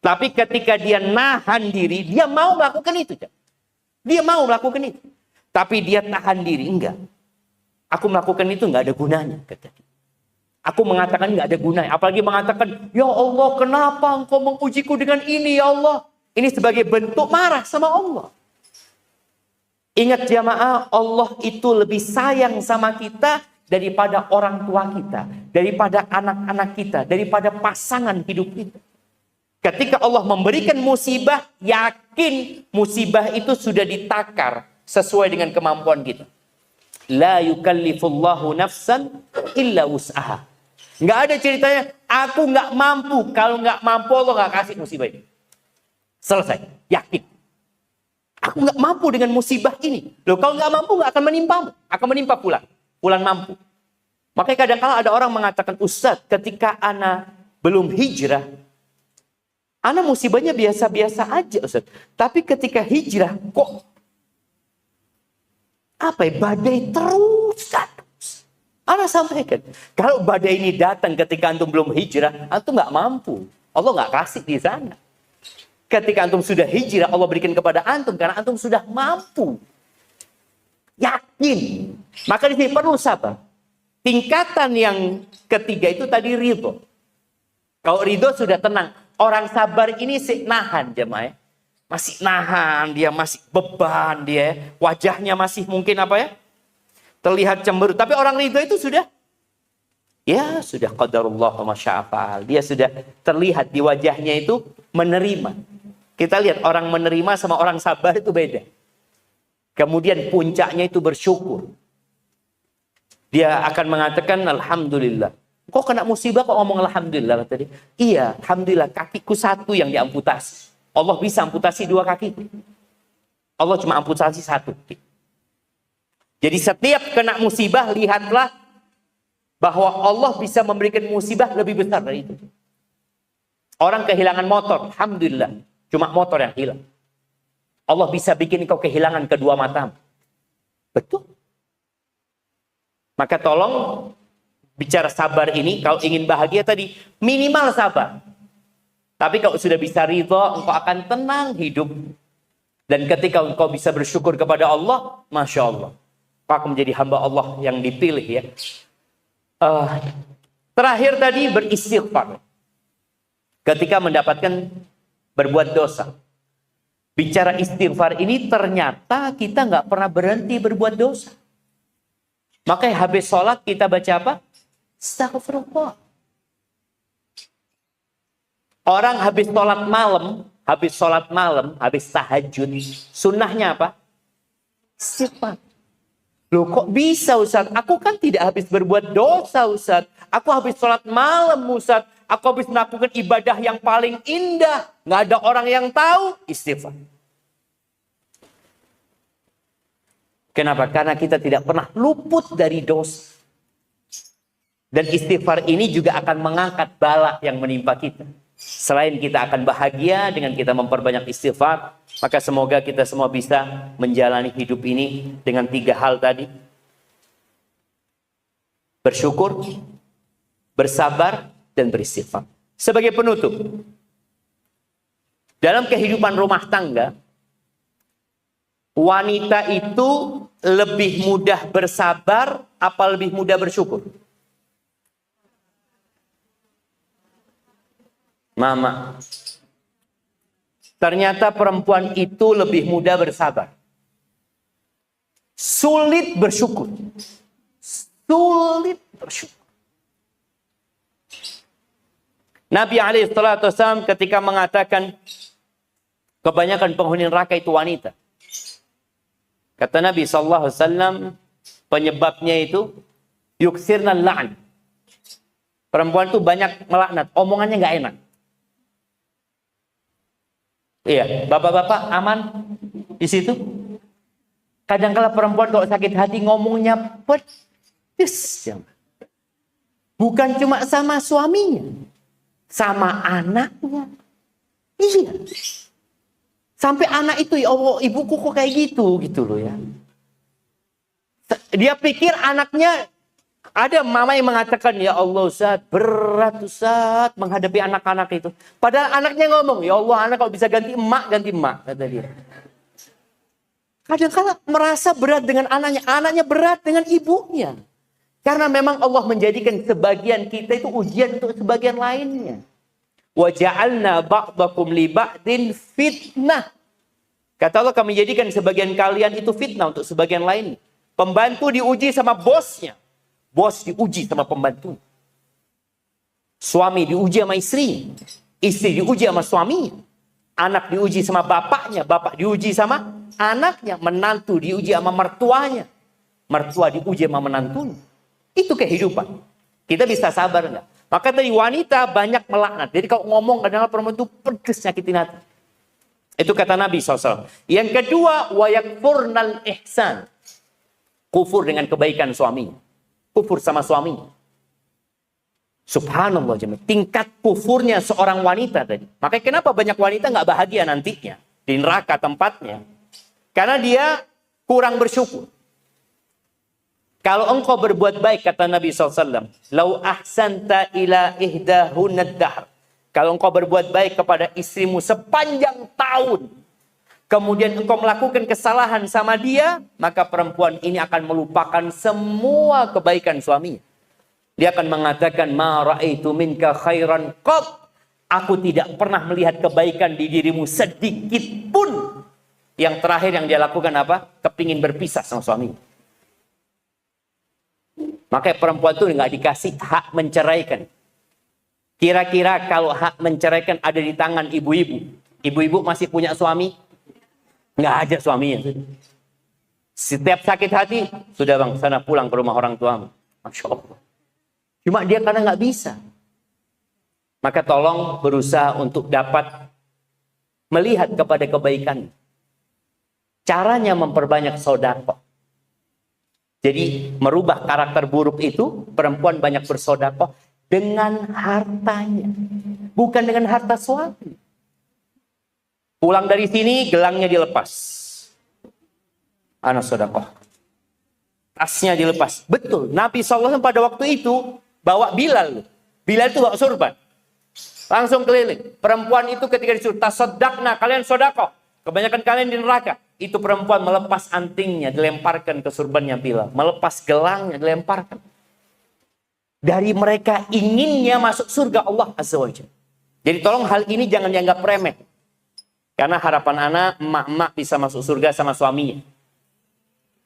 Tapi ketika dia nahan diri, dia mau melakukan itu. Dia mau melakukan itu. Tapi dia tahan diri. Enggak. Aku melakukan itu enggak ada gunanya. Aku mengatakan nggak ada gunanya. Apalagi mengatakan, ya Allah kenapa engkau mengujiku dengan ini ya Allah. Ini sebagai bentuk marah sama Allah. Ingat jamaah, Allah itu lebih sayang sama kita daripada orang tua kita. Daripada anak-anak kita. Daripada pasangan hidup kita. Ketika Allah memberikan musibah, yakin musibah itu sudah ditakar sesuai dengan kemampuan kita. La yukallifullahu nafsan illa wus'aha. Nggak ada ceritanya, aku nggak mampu. Kalau nggak mampu, Allah nggak kasih musibah ini. Selesai, yakin. Aku nggak mampu dengan musibah ini. Loh, kalau nggak mampu, nggak akan menimpamu. Akan menimpa pulang. Pulang mampu. Makanya kadang-kala ada orang mengatakan, Ustaz, ketika ana belum hijrah, ana musibahnya biasa-biasa aja, Ustaz. Tapi ketika hijrah, kok apa ya, badai terus. Ana sampaikan, kalau badai ini datang ketika antum belum hijrah, antum nggak mampu. Allah nggak kasih di sana. Ketika antum sudah hijrah, Allah berikan kepada antum karena antum sudah mampu. Yakin. Maka di sini perlu sabar. Tingkatan yang ketiga itu tadi ridho. Kalau ridho sudah tenang. Orang sabar ini nahan jemaah. Masih nahan, dia masih beban, dia wajahnya masih mungkin apa ya? Terlihat cemberut. Tapi orang ridho itu sudah qadarullah wa masya'afa'al. Dia sudah terlihat di wajahnya itu menerima. Kita lihat orang menerima sama orang sabar itu beda. Kemudian puncaknya itu bersyukur. Dia akan mengatakan alhamdulillah. Kok kena musibah kok ngomong alhamdulillah tadi? Iya, alhamdulillah kakiku satu yang diamputasi. Allah bisa amputasi dua kaki. Allah cuma amputasi satu. Jadi setiap kena musibah, lihatlah bahwa Allah bisa memberikan musibah lebih besar dari itu. Orang kehilangan motor, alhamdulillah. Cuma motor yang hilang. Allah bisa bikin kau kehilangan kedua matamu. Betul. Maka tolong bicara sabar ini, kalau ingin bahagia tadi, minimal sabar. Tapi kalau sudah bisa ridho, engkau akan tenang hidup. Dan ketika engkau bisa bersyukur kepada Allah, Masya Allah. Aku menjadi hamba Allah yang dipilih ya. Terakhir tadi beristighfar. Ketika mendapatkan berbuat dosa. Bicara istighfar ini ternyata kita nggak pernah berhenti berbuat dosa. Makanya habis sholat kita baca apa? Astagfirullah. Orang habis sholat malam, habis tahajud, sunnahnya apa? Istighfar. Loh kok bisa Ustaz? Aku kan tidak habis berbuat dosa Ustaz. Aku habis sholat malam Ustaz. Aku habis melakukan ibadah yang paling indah. Nggak ada orang yang tahu. Istighfar. Kenapa? Karena kita tidak pernah luput dari dosa. Dan istighfar ini juga akan mengangkat bala yang menimpa kita. Selain kita akan bahagia dengan kita memperbanyak istighfar, maka semoga kita semua bisa menjalani hidup ini dengan 3 hal tadi. Bersyukur, bersabar, dan beristighfar. Sebagai penutup, dalam kehidupan rumah tangga, wanita itu lebih mudah bersabar apa lebih mudah bersyukur? Mama. Ternyata perempuan itu lebih mudah bersabar. Sulit bersyukur. Sulit bersyukur. Nabi SAW ketika mengatakan kebanyakan penghuni neraka itu wanita. Kata Nabi SAW, penyebabnya itu yuksirna la'an. Perempuan itu banyak melaknat, omongannya nggak enak. Iya, bapak-bapak aman di situ. Kadang-kala perempuan kalau sakit hati ngomongnya pedes. Bukan cuma sama suaminya, sama anaknya. Iya. Sampai anak itu, ya Allah, ibuku kok kayak gitu loh ya. Dia pikir anaknya, ada mama yang mengatakan, ya Allah Ustaz, berat Ustaz menghadapi anak-anak itu. Padahal anaknya ngomong, ya Allah anak kalau bisa ganti emak, kata dia. Kadang-kadang merasa berat dengan anaknya berat dengan ibunya. Karena memang Allah menjadikan sebagian kita itu ujian untuk sebagian lainnya. Wa ja'alna ba'dakum li ba'din fitnah. Kata Allah, kami jadikan sebagian kalian itu fitnah untuk sebagian lain. Pembantu diuji sama bosnya. Bos diuji sama pembantu. Suami diuji sama istri. Istri diuji sama suami. Anak diuji sama bapaknya. Bapak diuji sama anaknya. Menantu diuji sama mertuanya. Mertua diuji sama menantunya. Itu kehidupan. Kita bisa sabar enggak? Maka tadi wanita banyak melaknat. Jadi kalau ngomong kadang-kadang perempuan itu pedes nyakitin hati. Itu kata Nabi SAW. Yang kedua, wa yakfurnal ihsan. Kufur dengan kebaikan suami. Kufur sama suami. Subhanallah jemaah. Tingkat kufurnya seorang wanita tadi. Makanya kenapa banyak wanita nggak bahagia nantinya di neraka tempatnya? Karena dia kurang bersyukur. Kalau engkau berbuat baik, kata Nabi SAW, lau ahsanta ila ihdahunad dahr. Kalau engkau berbuat baik kepada istrimu sepanjang tahun, kemudian engkau melakukan kesalahan sama dia, maka perempuan ini akan melupakan semua kebaikan suaminya. Dia akan mengatakan, ma ra'aitu minka khairan qat. Aku tidak pernah melihat kebaikan di dirimu sedikit pun. Yang terakhir yang dia lakukan apa? Kepingin berpisah sama suaminya. Makanya perempuan itu nggak dikasih hak menceraikan. Kira-kira kalau hak menceraikan ada di tangan ibu-ibu. Ibu-ibu masih punya suami? Nggak ada suaminya. Setiap sakit hati, sudah bang, sana pulang ke rumah orang tuamu. Masya Allah. Cuma dia karena nggak bisa. Maka tolong berusaha untuk dapat melihat kepada kebaikan. Caranya memperbanyak sedekah. Jadi merubah karakter buruk itu, perempuan banyak bersedekah dengan hartanya. Bukan dengan harta suami. Pulang dari sini, gelangnya dilepas. Anak sedekah. Tasnya dilepas. Betul, Nabi SAW pada waktu itu bawa Bilal. Bilal itu bawa surban. Langsung keliling. Perempuan itu ketika disuruh tasaddaqna, kalian sedekah. Kebanyakan kalian di neraka. Itu perempuan melepas antingnya, dilemparkan ke surbannya Bilal. Melepas gelangnya, dilemparkan. Dari mereka inginnya masuk surga Allah Azza wa Jalla. Jadi tolong hal ini jangan dianggap remeh. Karena harapan anak, emak-emak bisa masuk surga sama suaminya.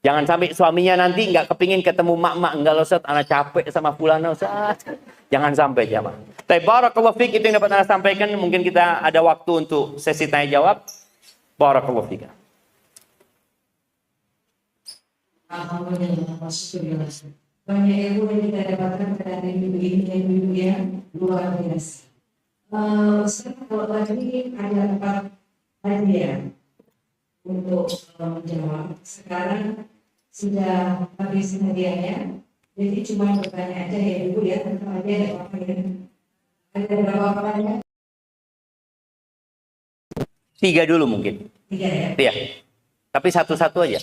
Jangan sampai suaminya nanti nggak kepingin ketemu emak-emak. Enggak loh Ustaz, anak capek sama fulana Ustaz. Jangan sampai jamaah. Tapi barakallahu fiik, itu yang dapat anak sampaikan. Mungkin kita ada waktu untuk sesi tanya jawab. Barakallahu fiik. Alhamdulillah, masyaallah. Banyak ilmu yang kita dapatkan dari ibu-ibu dan ibu yang luar biasa. Ustaz, kalau tadi ada 4 hadiah untuk menjawab. Sekarang sudah habis hadiahnya, jadi cuma bertanya aja ya ibu ya, tentang hadiah ada apa ya? Ada berapa pertanyaan? 3 dulu mungkin. 3 ya? Iya. Tapi satu-satu aja.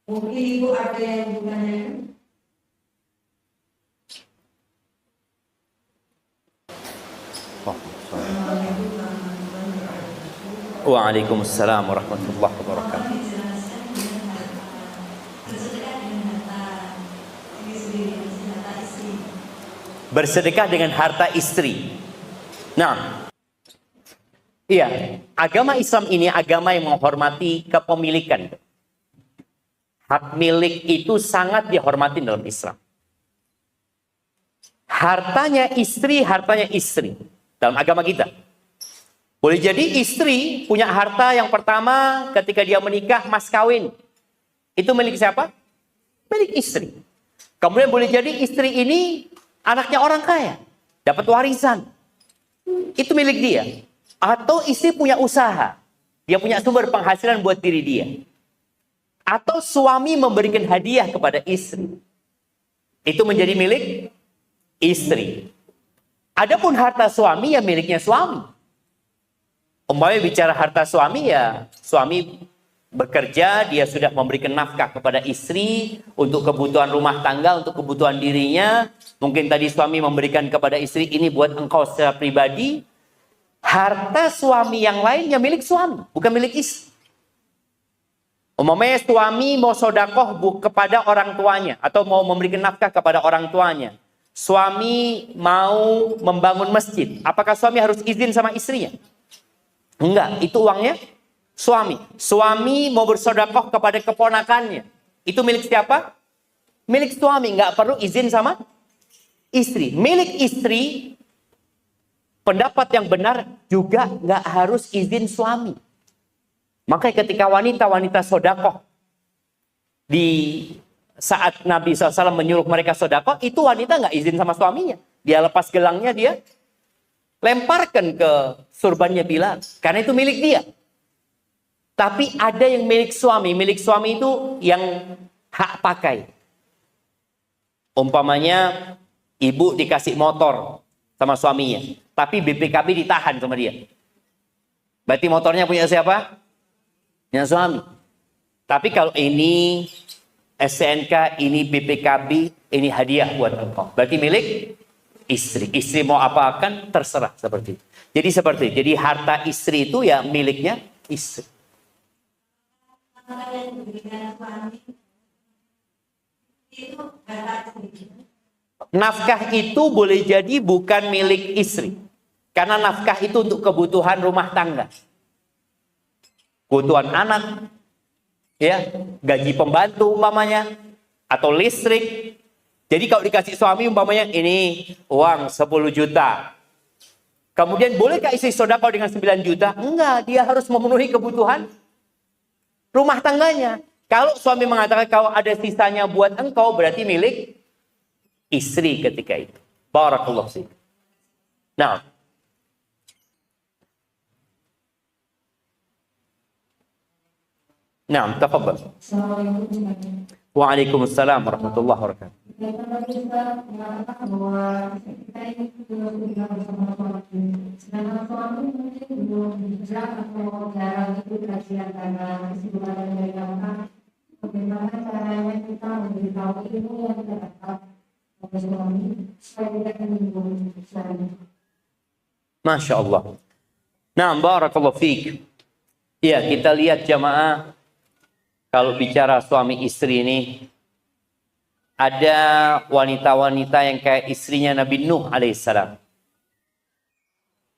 Mungkin ibu ada yang bertanya. Waalaikumsalam warahmatullahi wabarakatuh. Bersedekah dengan harta istri. Nah, iya, agama Islam ini agama yang menghormati kepemilikan. Hak milik itu sangat dihormati dalam Islam. Hartanya istri dalam agama kita. Boleh jadi istri punya harta yang pertama ketika dia menikah, mas kawin. Itu milik siapa? Milik istri. Kemudian boleh jadi istri ini anaknya orang kaya, dapat warisan. Itu milik dia. Atau istri punya usaha. Dia punya sumber penghasilan buat diri dia. Atau suami memberikan hadiah kepada istri. Itu menjadi milik istri. Adapun harta suami ya miliknya suami. Umpamanya bicara harta suami ya, suami bekerja, dia sudah memberikan nafkah kepada istri untuk kebutuhan rumah tangga, untuk kebutuhan dirinya. Mungkin tadi suami memberikan kepada istri, ini buat engkau secara pribadi. Harta suami yang lainnya milik suami, bukan milik istri. Umpamanya suami mau sodakoh kepada orang tuanya, atau mau memberikan nafkah kepada orang tuanya. Suami mau membangun masjid, apakah suami harus izin sama istrinya? Enggak, itu uangnya suami. Suami mau bersodakoh kepada keponakannya. Itu milik siapa? Milik suami, enggak perlu izin sama istri. Milik istri, pendapat yang benar juga enggak harus izin suami. Makanya ketika wanita-wanita sodakoh, di saat Nabi SAW menyuruh mereka sodakoh, itu wanita enggak izin sama suaminya. Dia lepas gelangnya, dia lemparkan ke surbannya Bilal. Karena itu milik dia. Tapi ada yang milik suami. Milik suami itu yang hak pakai. Umpamanya ibu dikasih motor sama suaminya. Tapi BPKB ditahan sama dia. Berarti motornya punya siapa? Punya suami. Tapi kalau ini STNK, ini BPKB, ini hadiah buat engkau. Berarti milik istri. Istri mau apakan terserah seperti itu. Jadi seperti itu. Jadi harta istri itu ya miliknya istri. Nafkah itu boleh jadi bukan milik istri. Karena nafkah itu untuk kebutuhan rumah tangga. Kebutuhan anak, ya, gaji pembantu umpamanya, atau listrik. Jadi kalau dikasih suami umpamanya ini uang 10 juta. Kemudian bolehkah istri sedekah dengan 9 juta? Enggak, dia harus memenuhi kebutuhan rumah tangganya. Kalau suami mengatakan kalau ada sisanya buat engkau, berarti milik istri ketika itu. Barakallahu fiik. Nah. Nah, tafadhal. Assalamualaikum. Waalaikumsalam warahmatullahi wabarakatuh. Sedangkan suami mungkin belum hijrah atau jarang ikut kajian karena kesibukan dari kantor. Bagaimana caranya kita memberitahu ilmu yang kita dapat oleh suami supaya tidak menyinggung suami? Masya Allah. Nah, barakallahu fiik. Ya, kita lihat jamaah, kalau bicara suami istri ini, ada wanita-wanita yang kayak istrinya Nabi Nuh alaihissalam.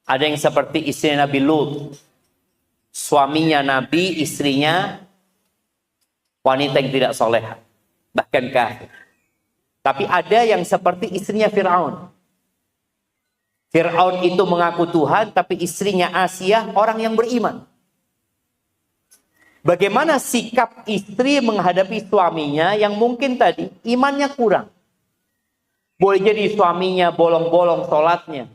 Ada yang seperti istrinya Nabi Lut. Suaminya Nabi, istrinya wanita yang tidak soleha, bahkan kafir. Tapi ada yang seperti istrinya Fir'aun. Fir'aun itu mengaku Tuhan, tapi istrinya Asia orang yang beriman. Bagaimana sikap istri menghadapi suaminya yang mungkin tadi imannya kurang? Boleh jadi suaminya bolong-bolong sholatnya.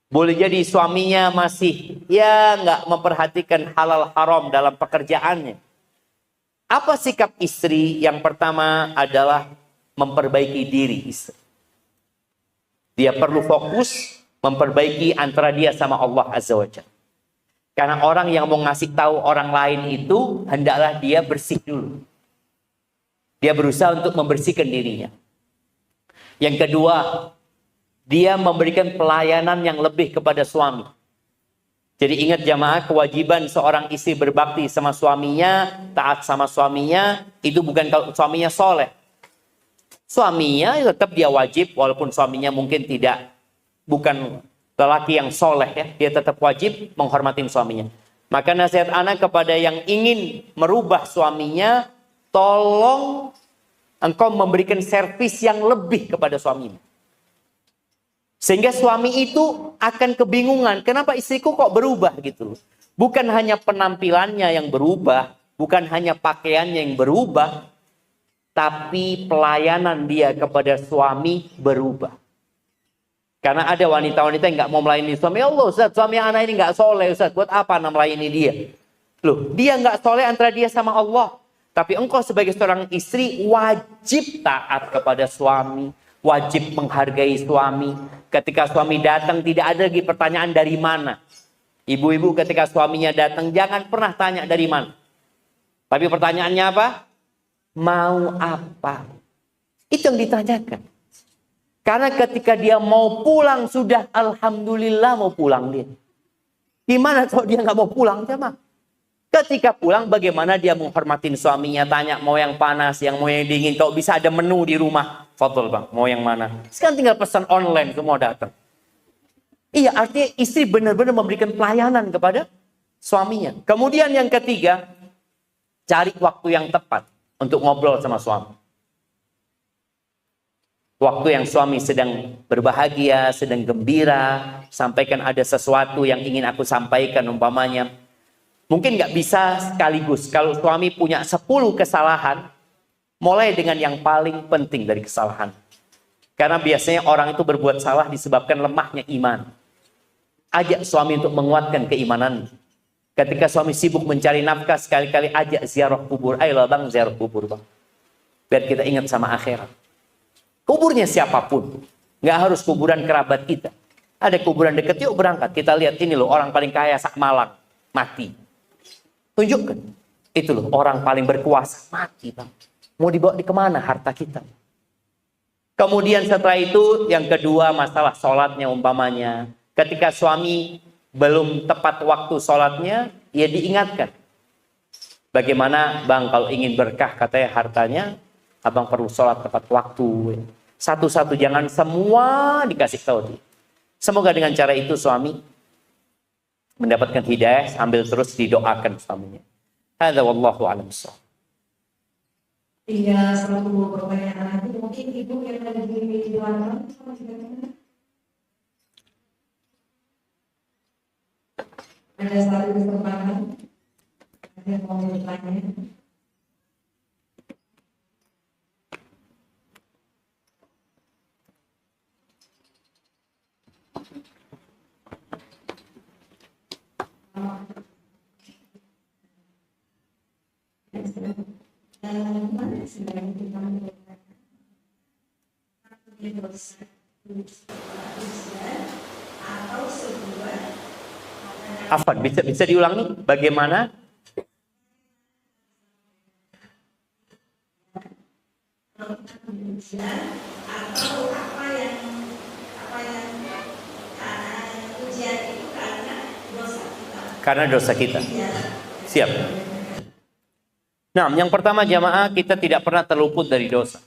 Boleh jadi suaminya masih nggak memperhatikan halal haram dalam pekerjaannya. Apa sikap istri? Yang pertama adalah memperbaiki diri istri. Dia perlu fokus memperbaiki antara dia sama Allah Azza wa Jalla. Karena orang yang mau ngasih tahu orang lain itu hendaklah dia bersih dulu. Dia berusaha untuk membersihkan dirinya. Yang kedua, dia memberikan pelayanan yang lebih kepada suami. Jadi ingat jamaah, kewajiban seorang istri berbakti sama suaminya, taat sama suaminya, itu bukan kalau suaminya soleh. Suaminya tetap dia wajib, walaupun suaminya mungkin bukan lelaki yang soleh ya, dia tetap wajib menghormatin suaminya. Maka nasihat anak kepada yang ingin merubah suaminya, tolong engkau memberikan servis yang lebih kepada suamimu. Sehingga suami itu akan kebingungan, kenapa istriku kok berubah gitu. Bukan hanya penampilannya yang berubah, bukan hanya pakaiannya yang berubah, tapi pelayanan dia kepada suami berubah. Karena ada wanita-wanita yang nggak mau melayani suami. Ya Allah Ustaz, suami anak ini nggak soleh Ustaz, buat apa anak melayani dia? Loh, dia nggak soleh antara dia sama Allah. Tapi engkau sebagai seorang istri wajib taat kepada suami, wajib menghargai suami. Ketika suami datang tidak ada lagi pertanyaan dari mana. Ibu-ibu ketika suaminya datang jangan pernah tanya dari mana. Tapi pertanyaannya apa? Mau apa? Itu yang ditanyakan. Karena ketika dia mau pulang sudah alhamdulillah mau pulang dia. Gimana kalau dia nggak mau pulang jemaah? Ketika pulang bagaimana dia menghormatin suaminya, tanya mau yang panas, yang mau yang dingin. Kalau bisa ada menu di rumah, fadhol bang, mau yang mana? Sekarang tinggal pesan online semua datang. Iya, artinya istri benar-benar memberikan pelayanan kepada suaminya. Kemudian yang ketiga, cari waktu yang tepat untuk ngobrol sama suami. Waktu yang suami sedang berbahagia, sedang gembira, sampaikan ada sesuatu yang ingin aku sampaikan umpamanya. Mungkin nggak bisa sekaligus. Kalau suami punya 10 kesalahan, mulai dengan yang paling penting dari kesalahan. Karena biasanya orang itu berbuat salah disebabkan lemahnya iman. Ajak suami untuk menguatkan keimanan. Ketika suami sibuk mencari nafkah, sekali-kali ajak ziarah kubur. Ayolah bang, ziarah kubur bang. Biar kita ingat sama akhirat. Kuburnya siapapun. Nggak harus kuburan kerabat kita. Ada kuburan dekat, yuk berangkat. Kita lihat ini loh, orang paling kaya sak Malang. Mati. Tunjukkan. Itu loh, orang paling berkuasa. Mati bang. Mau dibawa di kemana harta kita? Kemudian setelah itu, yang kedua masalah sholatnya umpamanya. Ketika suami belum tepat waktu sholatnya, ya diingatkan. Bagaimana bang kalau ingin berkah katanya hartanya, abang perlu sholat tepat waktu. Satu-satu, jangan semua dikasih tahu dia. Semoga dengan cara itu suami mendapatkan hidayah sambil terus didoakan suaminya. Hadza wallahu a'lam bishawab. Tinggal satu pertanyaan lagi, mungkin ibu yang ada di luar ada satu kesempatan, ada yang mau bertanya. Afwan, bisa diulangi bagaimana? Atau apa yang ujian itu karena Karena dosa kita. Siap. Nah, yang pertama jamaah, kita tidak pernah terluput dari dosa.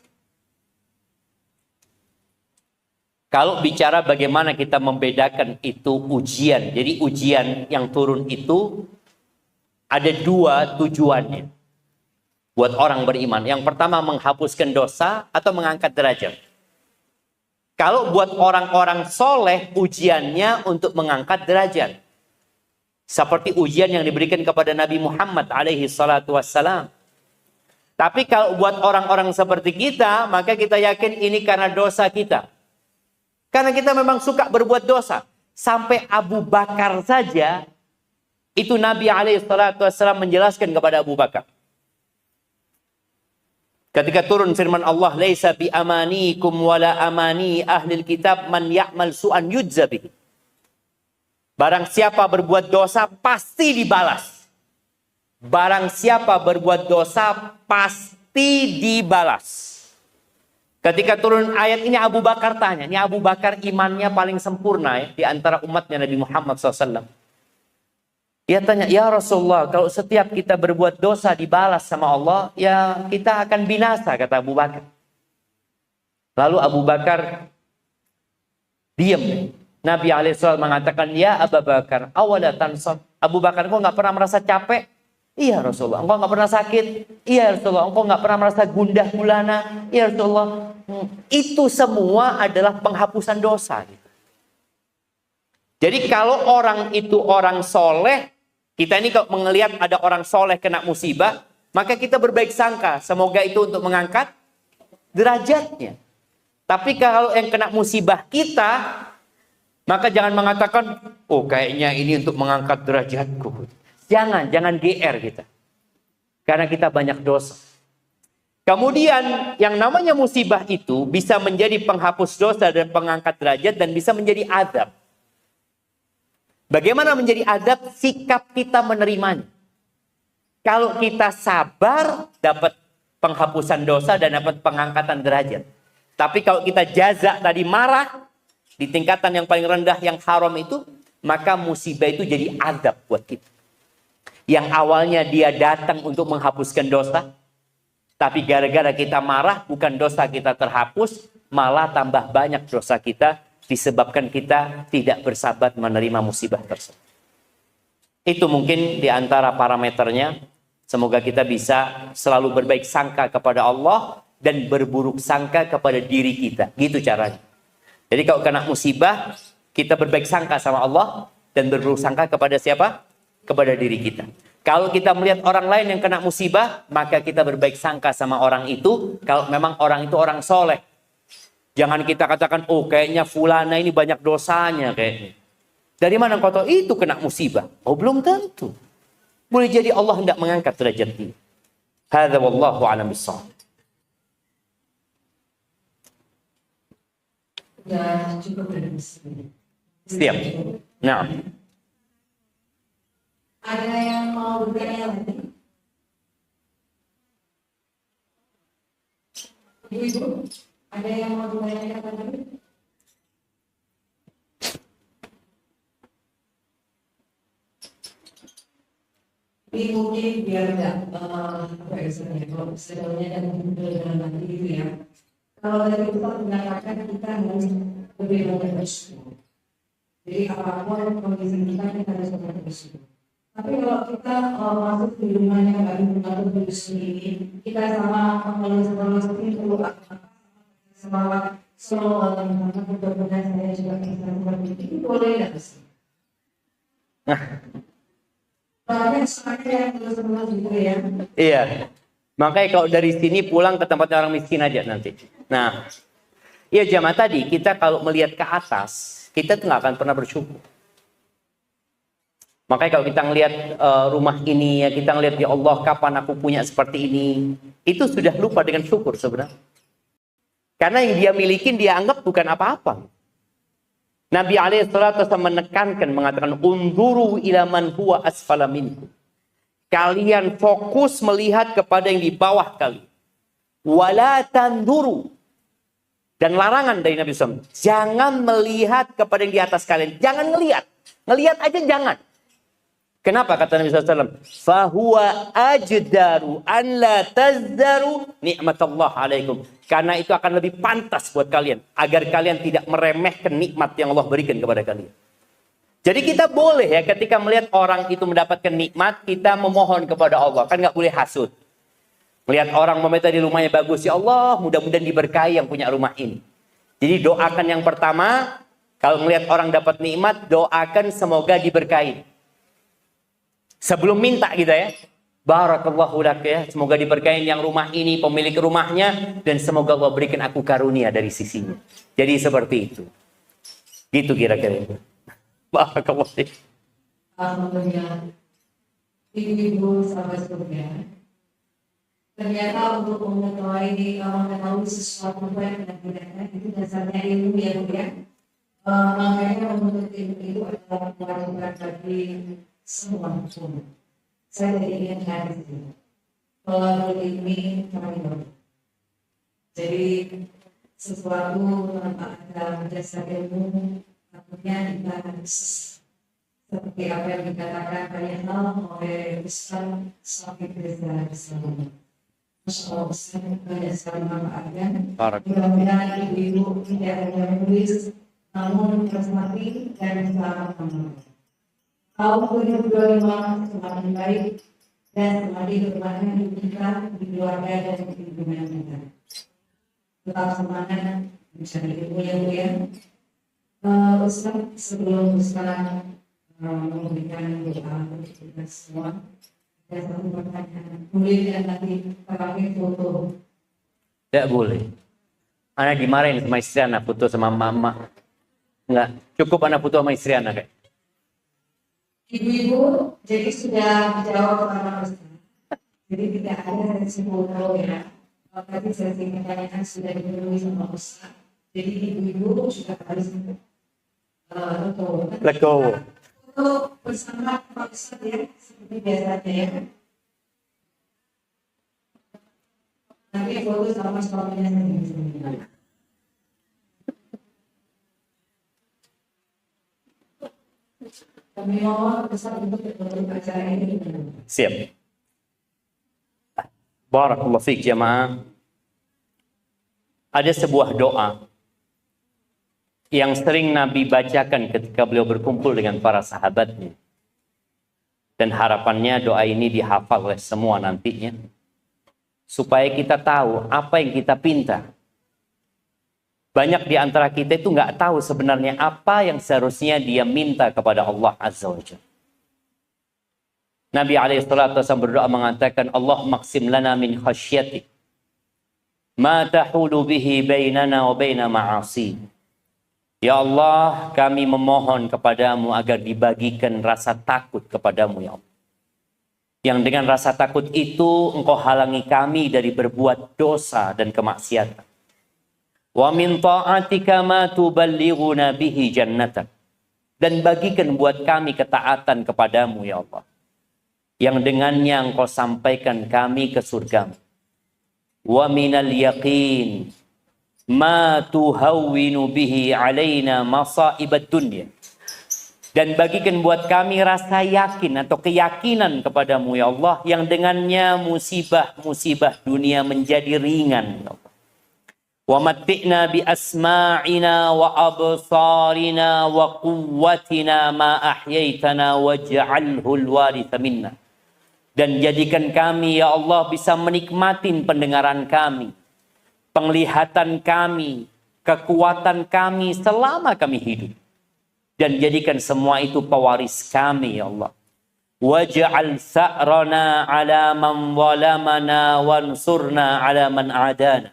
Kalau bicara bagaimana kita membedakan itu ujian. Jadi ujian yang turun itu ada dua tujuannya buat orang beriman. Yang pertama menghapuskan dosa atau mengangkat derajat. Kalau buat orang-orang soleh, ujiannya untuk mengangkat derajat. Seperti ujian yang diberikan kepada Nabi Muhammad alaihi salatu wassalam. Tapi kalau buat orang-orang seperti kita, maka kita yakin ini karena dosa kita. Karena kita memang suka berbuat dosa. Sampai Abu Bakar saja, itu Nabi alaihi salatu wassalam menjelaskan kepada Abu Bakar. Ketika turun firman Allah, "Laisa bi amanikum wala amani ahlil kitab man ya'mal su'an yujza bihi." Barang siapa berbuat dosa pasti dibalas. Barang siapa berbuat dosa pasti dibalas. Ketika turun ayat ini Abu Bakar tanya, ini Abu Bakar imannya paling sempurna ya, di antara umatnya Nabi Muhammad SAW. Dia tanya, ya Rasulullah, kalau setiap kita berbuat dosa dibalas sama Allah, ya kita akan binasa, kata Abu Bakar. Lalu Abu Bakar diam. Nabi SAW mengatakan, ya Abu Bakar, awala tansab. Abu Bakar, engkau nggak pernah merasa capek? Iya Rasulullah. Engkau nggak pernah sakit? Iya Rasulullah. Engkau nggak pernah merasa gundah gulana? Iya Rasulullah. Itu semua adalah penghapusan dosa. Jadi kalau orang itu orang soleh, kita ini kalau melihat ada orang soleh kena musibah, maka kita berbaik sangka. Semoga itu untuk mengangkat derajatnya. Tapi kalau yang kena musibah kita, maka jangan mengatakan, oh kayaknya ini untuk mengangkat derajatku. Jangan GR kita. Karena kita banyak dosa. Kemudian yang namanya musibah itu bisa menjadi penghapus dosa dan pengangkat derajat dan bisa menjadi azab. Bagaimana menjadi adab? Sikap kita menerimanya. Kalau kita sabar, dapat penghapusan dosa dan dapat pengangkatan derajat. Tapi kalau kita jaza tadi marah, di tingkatan yang paling rendah yang haram itu, maka musibah itu jadi adab buat kita. Yang awalnya dia datang untuk menghapuskan dosa, tapi gara-gara kita marah, bukan dosa kita terhapus, malah tambah banyak dosa kita, disebabkan kita tidak bersabar menerima musibah tersebut. Itu mungkin di antara parameternya. Semoga kita bisa selalu berbaik sangka kepada Allah dan berburuk sangka kepada diri kita. Gitu caranya. Jadi kalau kena musibah, kita berbaik sangka sama Allah dan berburuk sangka kepada siapa? Kepada diri kita. Kalau kita melihat orang lain yang kena musibah, maka kita berbaik sangka sama orang itu. Kalau memang orang itu orang soleh. Jangan kita katakan, oh kayaknya fulana ini banyak dosanya kayaknya. Dari mana kau tahu itu kena musibah? Oh belum tentu. Boleh jadi Allah hendak mengangkat derajat dia. Hadza wallahu a'lam bissawab. Ya cukup dari sini. Siap. Nah. Ada yang mau bertanya lagi? Ibu, ada yang mau bertanya lagi? Ini mungkin biar nggak apa istilahnya, kalau istilahnya dan dengan nanti gitu ya. Kalau dari Ustaz mengatakan kita harus lebih banyak bersyukur. Jadi apapun kondisi kita harus banyak bersyukur. Tapi kalau kita masuk di rumahnya baru atau bersyukur ini, kita sama masuk ini perlu semangat selalu karena benar-benar saya juga bisa seperti itu boleh nggak sih? Banyak sekali yang terus-menerus gitu ya. Iya. Makanya kalau dari sini pulang ke tempatnya orang miskin aja nanti. Nah, iya jamaah tadi kita kalau melihat ke atas, kita tuh nggak akan pernah bersyukur. Makanya kalau kita ngelihat rumah ini, ya kita ngelihat ya Allah kapan aku punya seperti ini, itu sudah lupa dengan syukur sebenarnya. Karena yang dia milikin dia anggap bukan apa-apa. Nabi SAW menekankan mengatakan unzuru ila man huwa asfala minkum. Kalian fokus melihat kepada yang di bawah kalian. Wala tanduru. Dan larangan dari Nabi SAW. Jangan melihat kepada yang di atas kalian. Jangan ngelihat. Ngelihat aja jangan. Kenapa kata Nabi SAW? Fahuwa ajdaru an la tazdaru nikmatullah alaikum. Karena itu akan lebih pantas buat kalian. Agar kalian tidak meremehkan nikmat yang Allah berikan kepada kalian. Jadi kita boleh ya ketika melihat orang itu mendapatkan nikmat, kita memohon kepada Allah. Kan nggak boleh hasud. Melihat orang meminta di rumahnya bagus. Ya Allah, mudah-mudahan diberkahi yang punya rumah ini. Jadi doakan yang pertama. Kalau melihat orang dapat nikmat, doakan semoga diberkahi. Sebelum minta gitu ya. Barakallahu lak ya. Semoga diberkahi yang rumah ini, pemilik rumahnya. Dan semoga Allah berikan aku karunia dari sisinya. Jadi seperti itu. Gitu kira-kira. Barakallahu lak. Alhamdulillah. Ibu-ibu sahabat surga. Ternyata untuk mengetahui sesuatu yang tidak itu dasarnya ilmu ya Bu ya. Makanya menuntut ilmu itu adalah kewajiban bagi semua umat. Saya jadi ingat hadis itu. Tolabul ilmi fardhu. Jadi sesuatu tanpa ada jasa ilmu, artinya kita harus seperti apa yang dikatakan banyak hal oleh Ustaz Syafiq Reza Bismillah. Masya Allah, Ustaz banyak sekali manfaatnya. Mudah-mudahan ibu-ibu tidak hanya menulis, namun menikmati dan selamat menonton. Tahun 2025 semakin baik dan semakin bermakna di kita, di keluarga dan di lingkungan kita. Tetap semangat mencari ilmu yang mulia. Ustaz, sebelum Ustaz memberikan doa untuk kita semua, ada satu pertanyaan. Boleh tidak nanti terakhir foto? Tidak boleh. Anak dimarahin sama istri anak foto sama mama. Enggak, cukup anak foto sama istri anak kayak. Ibu-ibu, jadi sudah menjawab pertanyaan Ustaz. Jadi tidak ada sesi foto ya. Tadi sesi pertanyaan sudah dipenuhi sama Ustaz. Jadi ibu-ibu juga harus Legowo. Foto bersama Pak Ustaz ya, seperti biasanya ya. Nanti foto sama suaminya sendiri. Kami mohon besar untuk acara ini. Siap. Barakallahu fiik jamaah. Ada sebuah doa yang sering Nabi bacakan ketika beliau berkumpul dengan para sahabatnya. Dan harapannya doa ini dihafal oleh semua nantinya. Supaya kita tahu apa yang kita pinta. Banyak di antara kita itu nggak tahu sebenarnya apa yang seharusnya dia minta kepada Allah Azza wa Jalla. Nabi SAW berdoa mengatakan, Allah maksim lana min khasyatik. Ma tahulu bihi bainana wa baina ma'asi. Ya Allah, kami memohon kepadamu agar dibagikan rasa takut kepadamu ya Allah. Yang dengan rasa takut itu engkau halangi kami dari berbuat dosa dan kemaksiatan. Wa min ta'atika ma tuballighuna bihi jannatak. Dan bagikan buat kami ketaatan kepadamu ya Allah. Yang dengannya engkau sampaikan kami ke surgamu. Wa minal yaqin ma tuhawwinu bihi alaina masaibat dunya. Dan bagikan buat kami rasa yakin atau keyakinan kepadamu ya Allah. Yang dengannya musibah-musibah dunia menjadi ringan ya Allah. Wa matti'na bi asma'ina wa absarina wa quwwatina ma ahyaitana waj'alhu al-waritha minna. Dan jadikan kami ya Allah bisa menikmatin pendengaran kami, penglihatan kami, kekuatan kami selama kami hidup. Dan jadikan semua itu pewaris kami ya Allah. Waj'al sa'rana 'ala man zalamana wansurna 'ala man 'adana.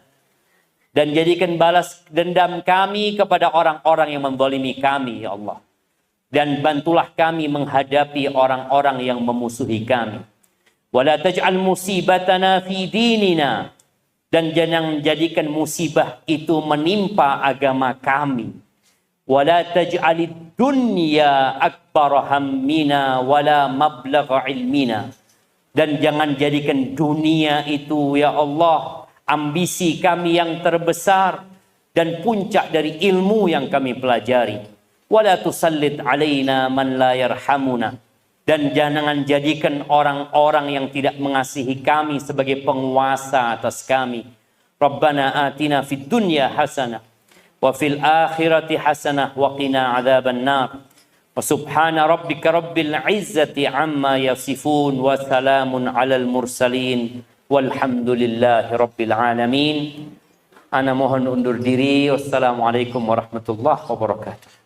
Dan jadikan balas dendam kami kepada orang-orang yang menzalimi kami, ya Allah. Dan bantulah kami menghadapi orang-orang yang memusuhi kami. Wala taj'al musibatana fi dinina. Dan jangan jadikan musibah itu menimpa agama kami. Wala taj'alid dunya akbar hammina wala mablagha ilmina. Dan jangan jadikan dunia itu, ya Allah, ambisi kami yang terbesar dan puncak dari ilmu yang kami pelajari. Wala tusallit alaina man la yarhamuna. Dan jangan jadikan orang-orang yang tidak mengasihi kami sebagai penguasa atas kami. Rabbana atina fid dunya hasanah wa fil akhirati hasanah wa qina adzaban nar. Wa subhana rabbika rabbil izzati amma yasifun wa salamun alal mursalin walhamdulillahi rabbil alamin. Ana mohon undur diri. Wassalamualaikum warahmatullahi wabarakatuh.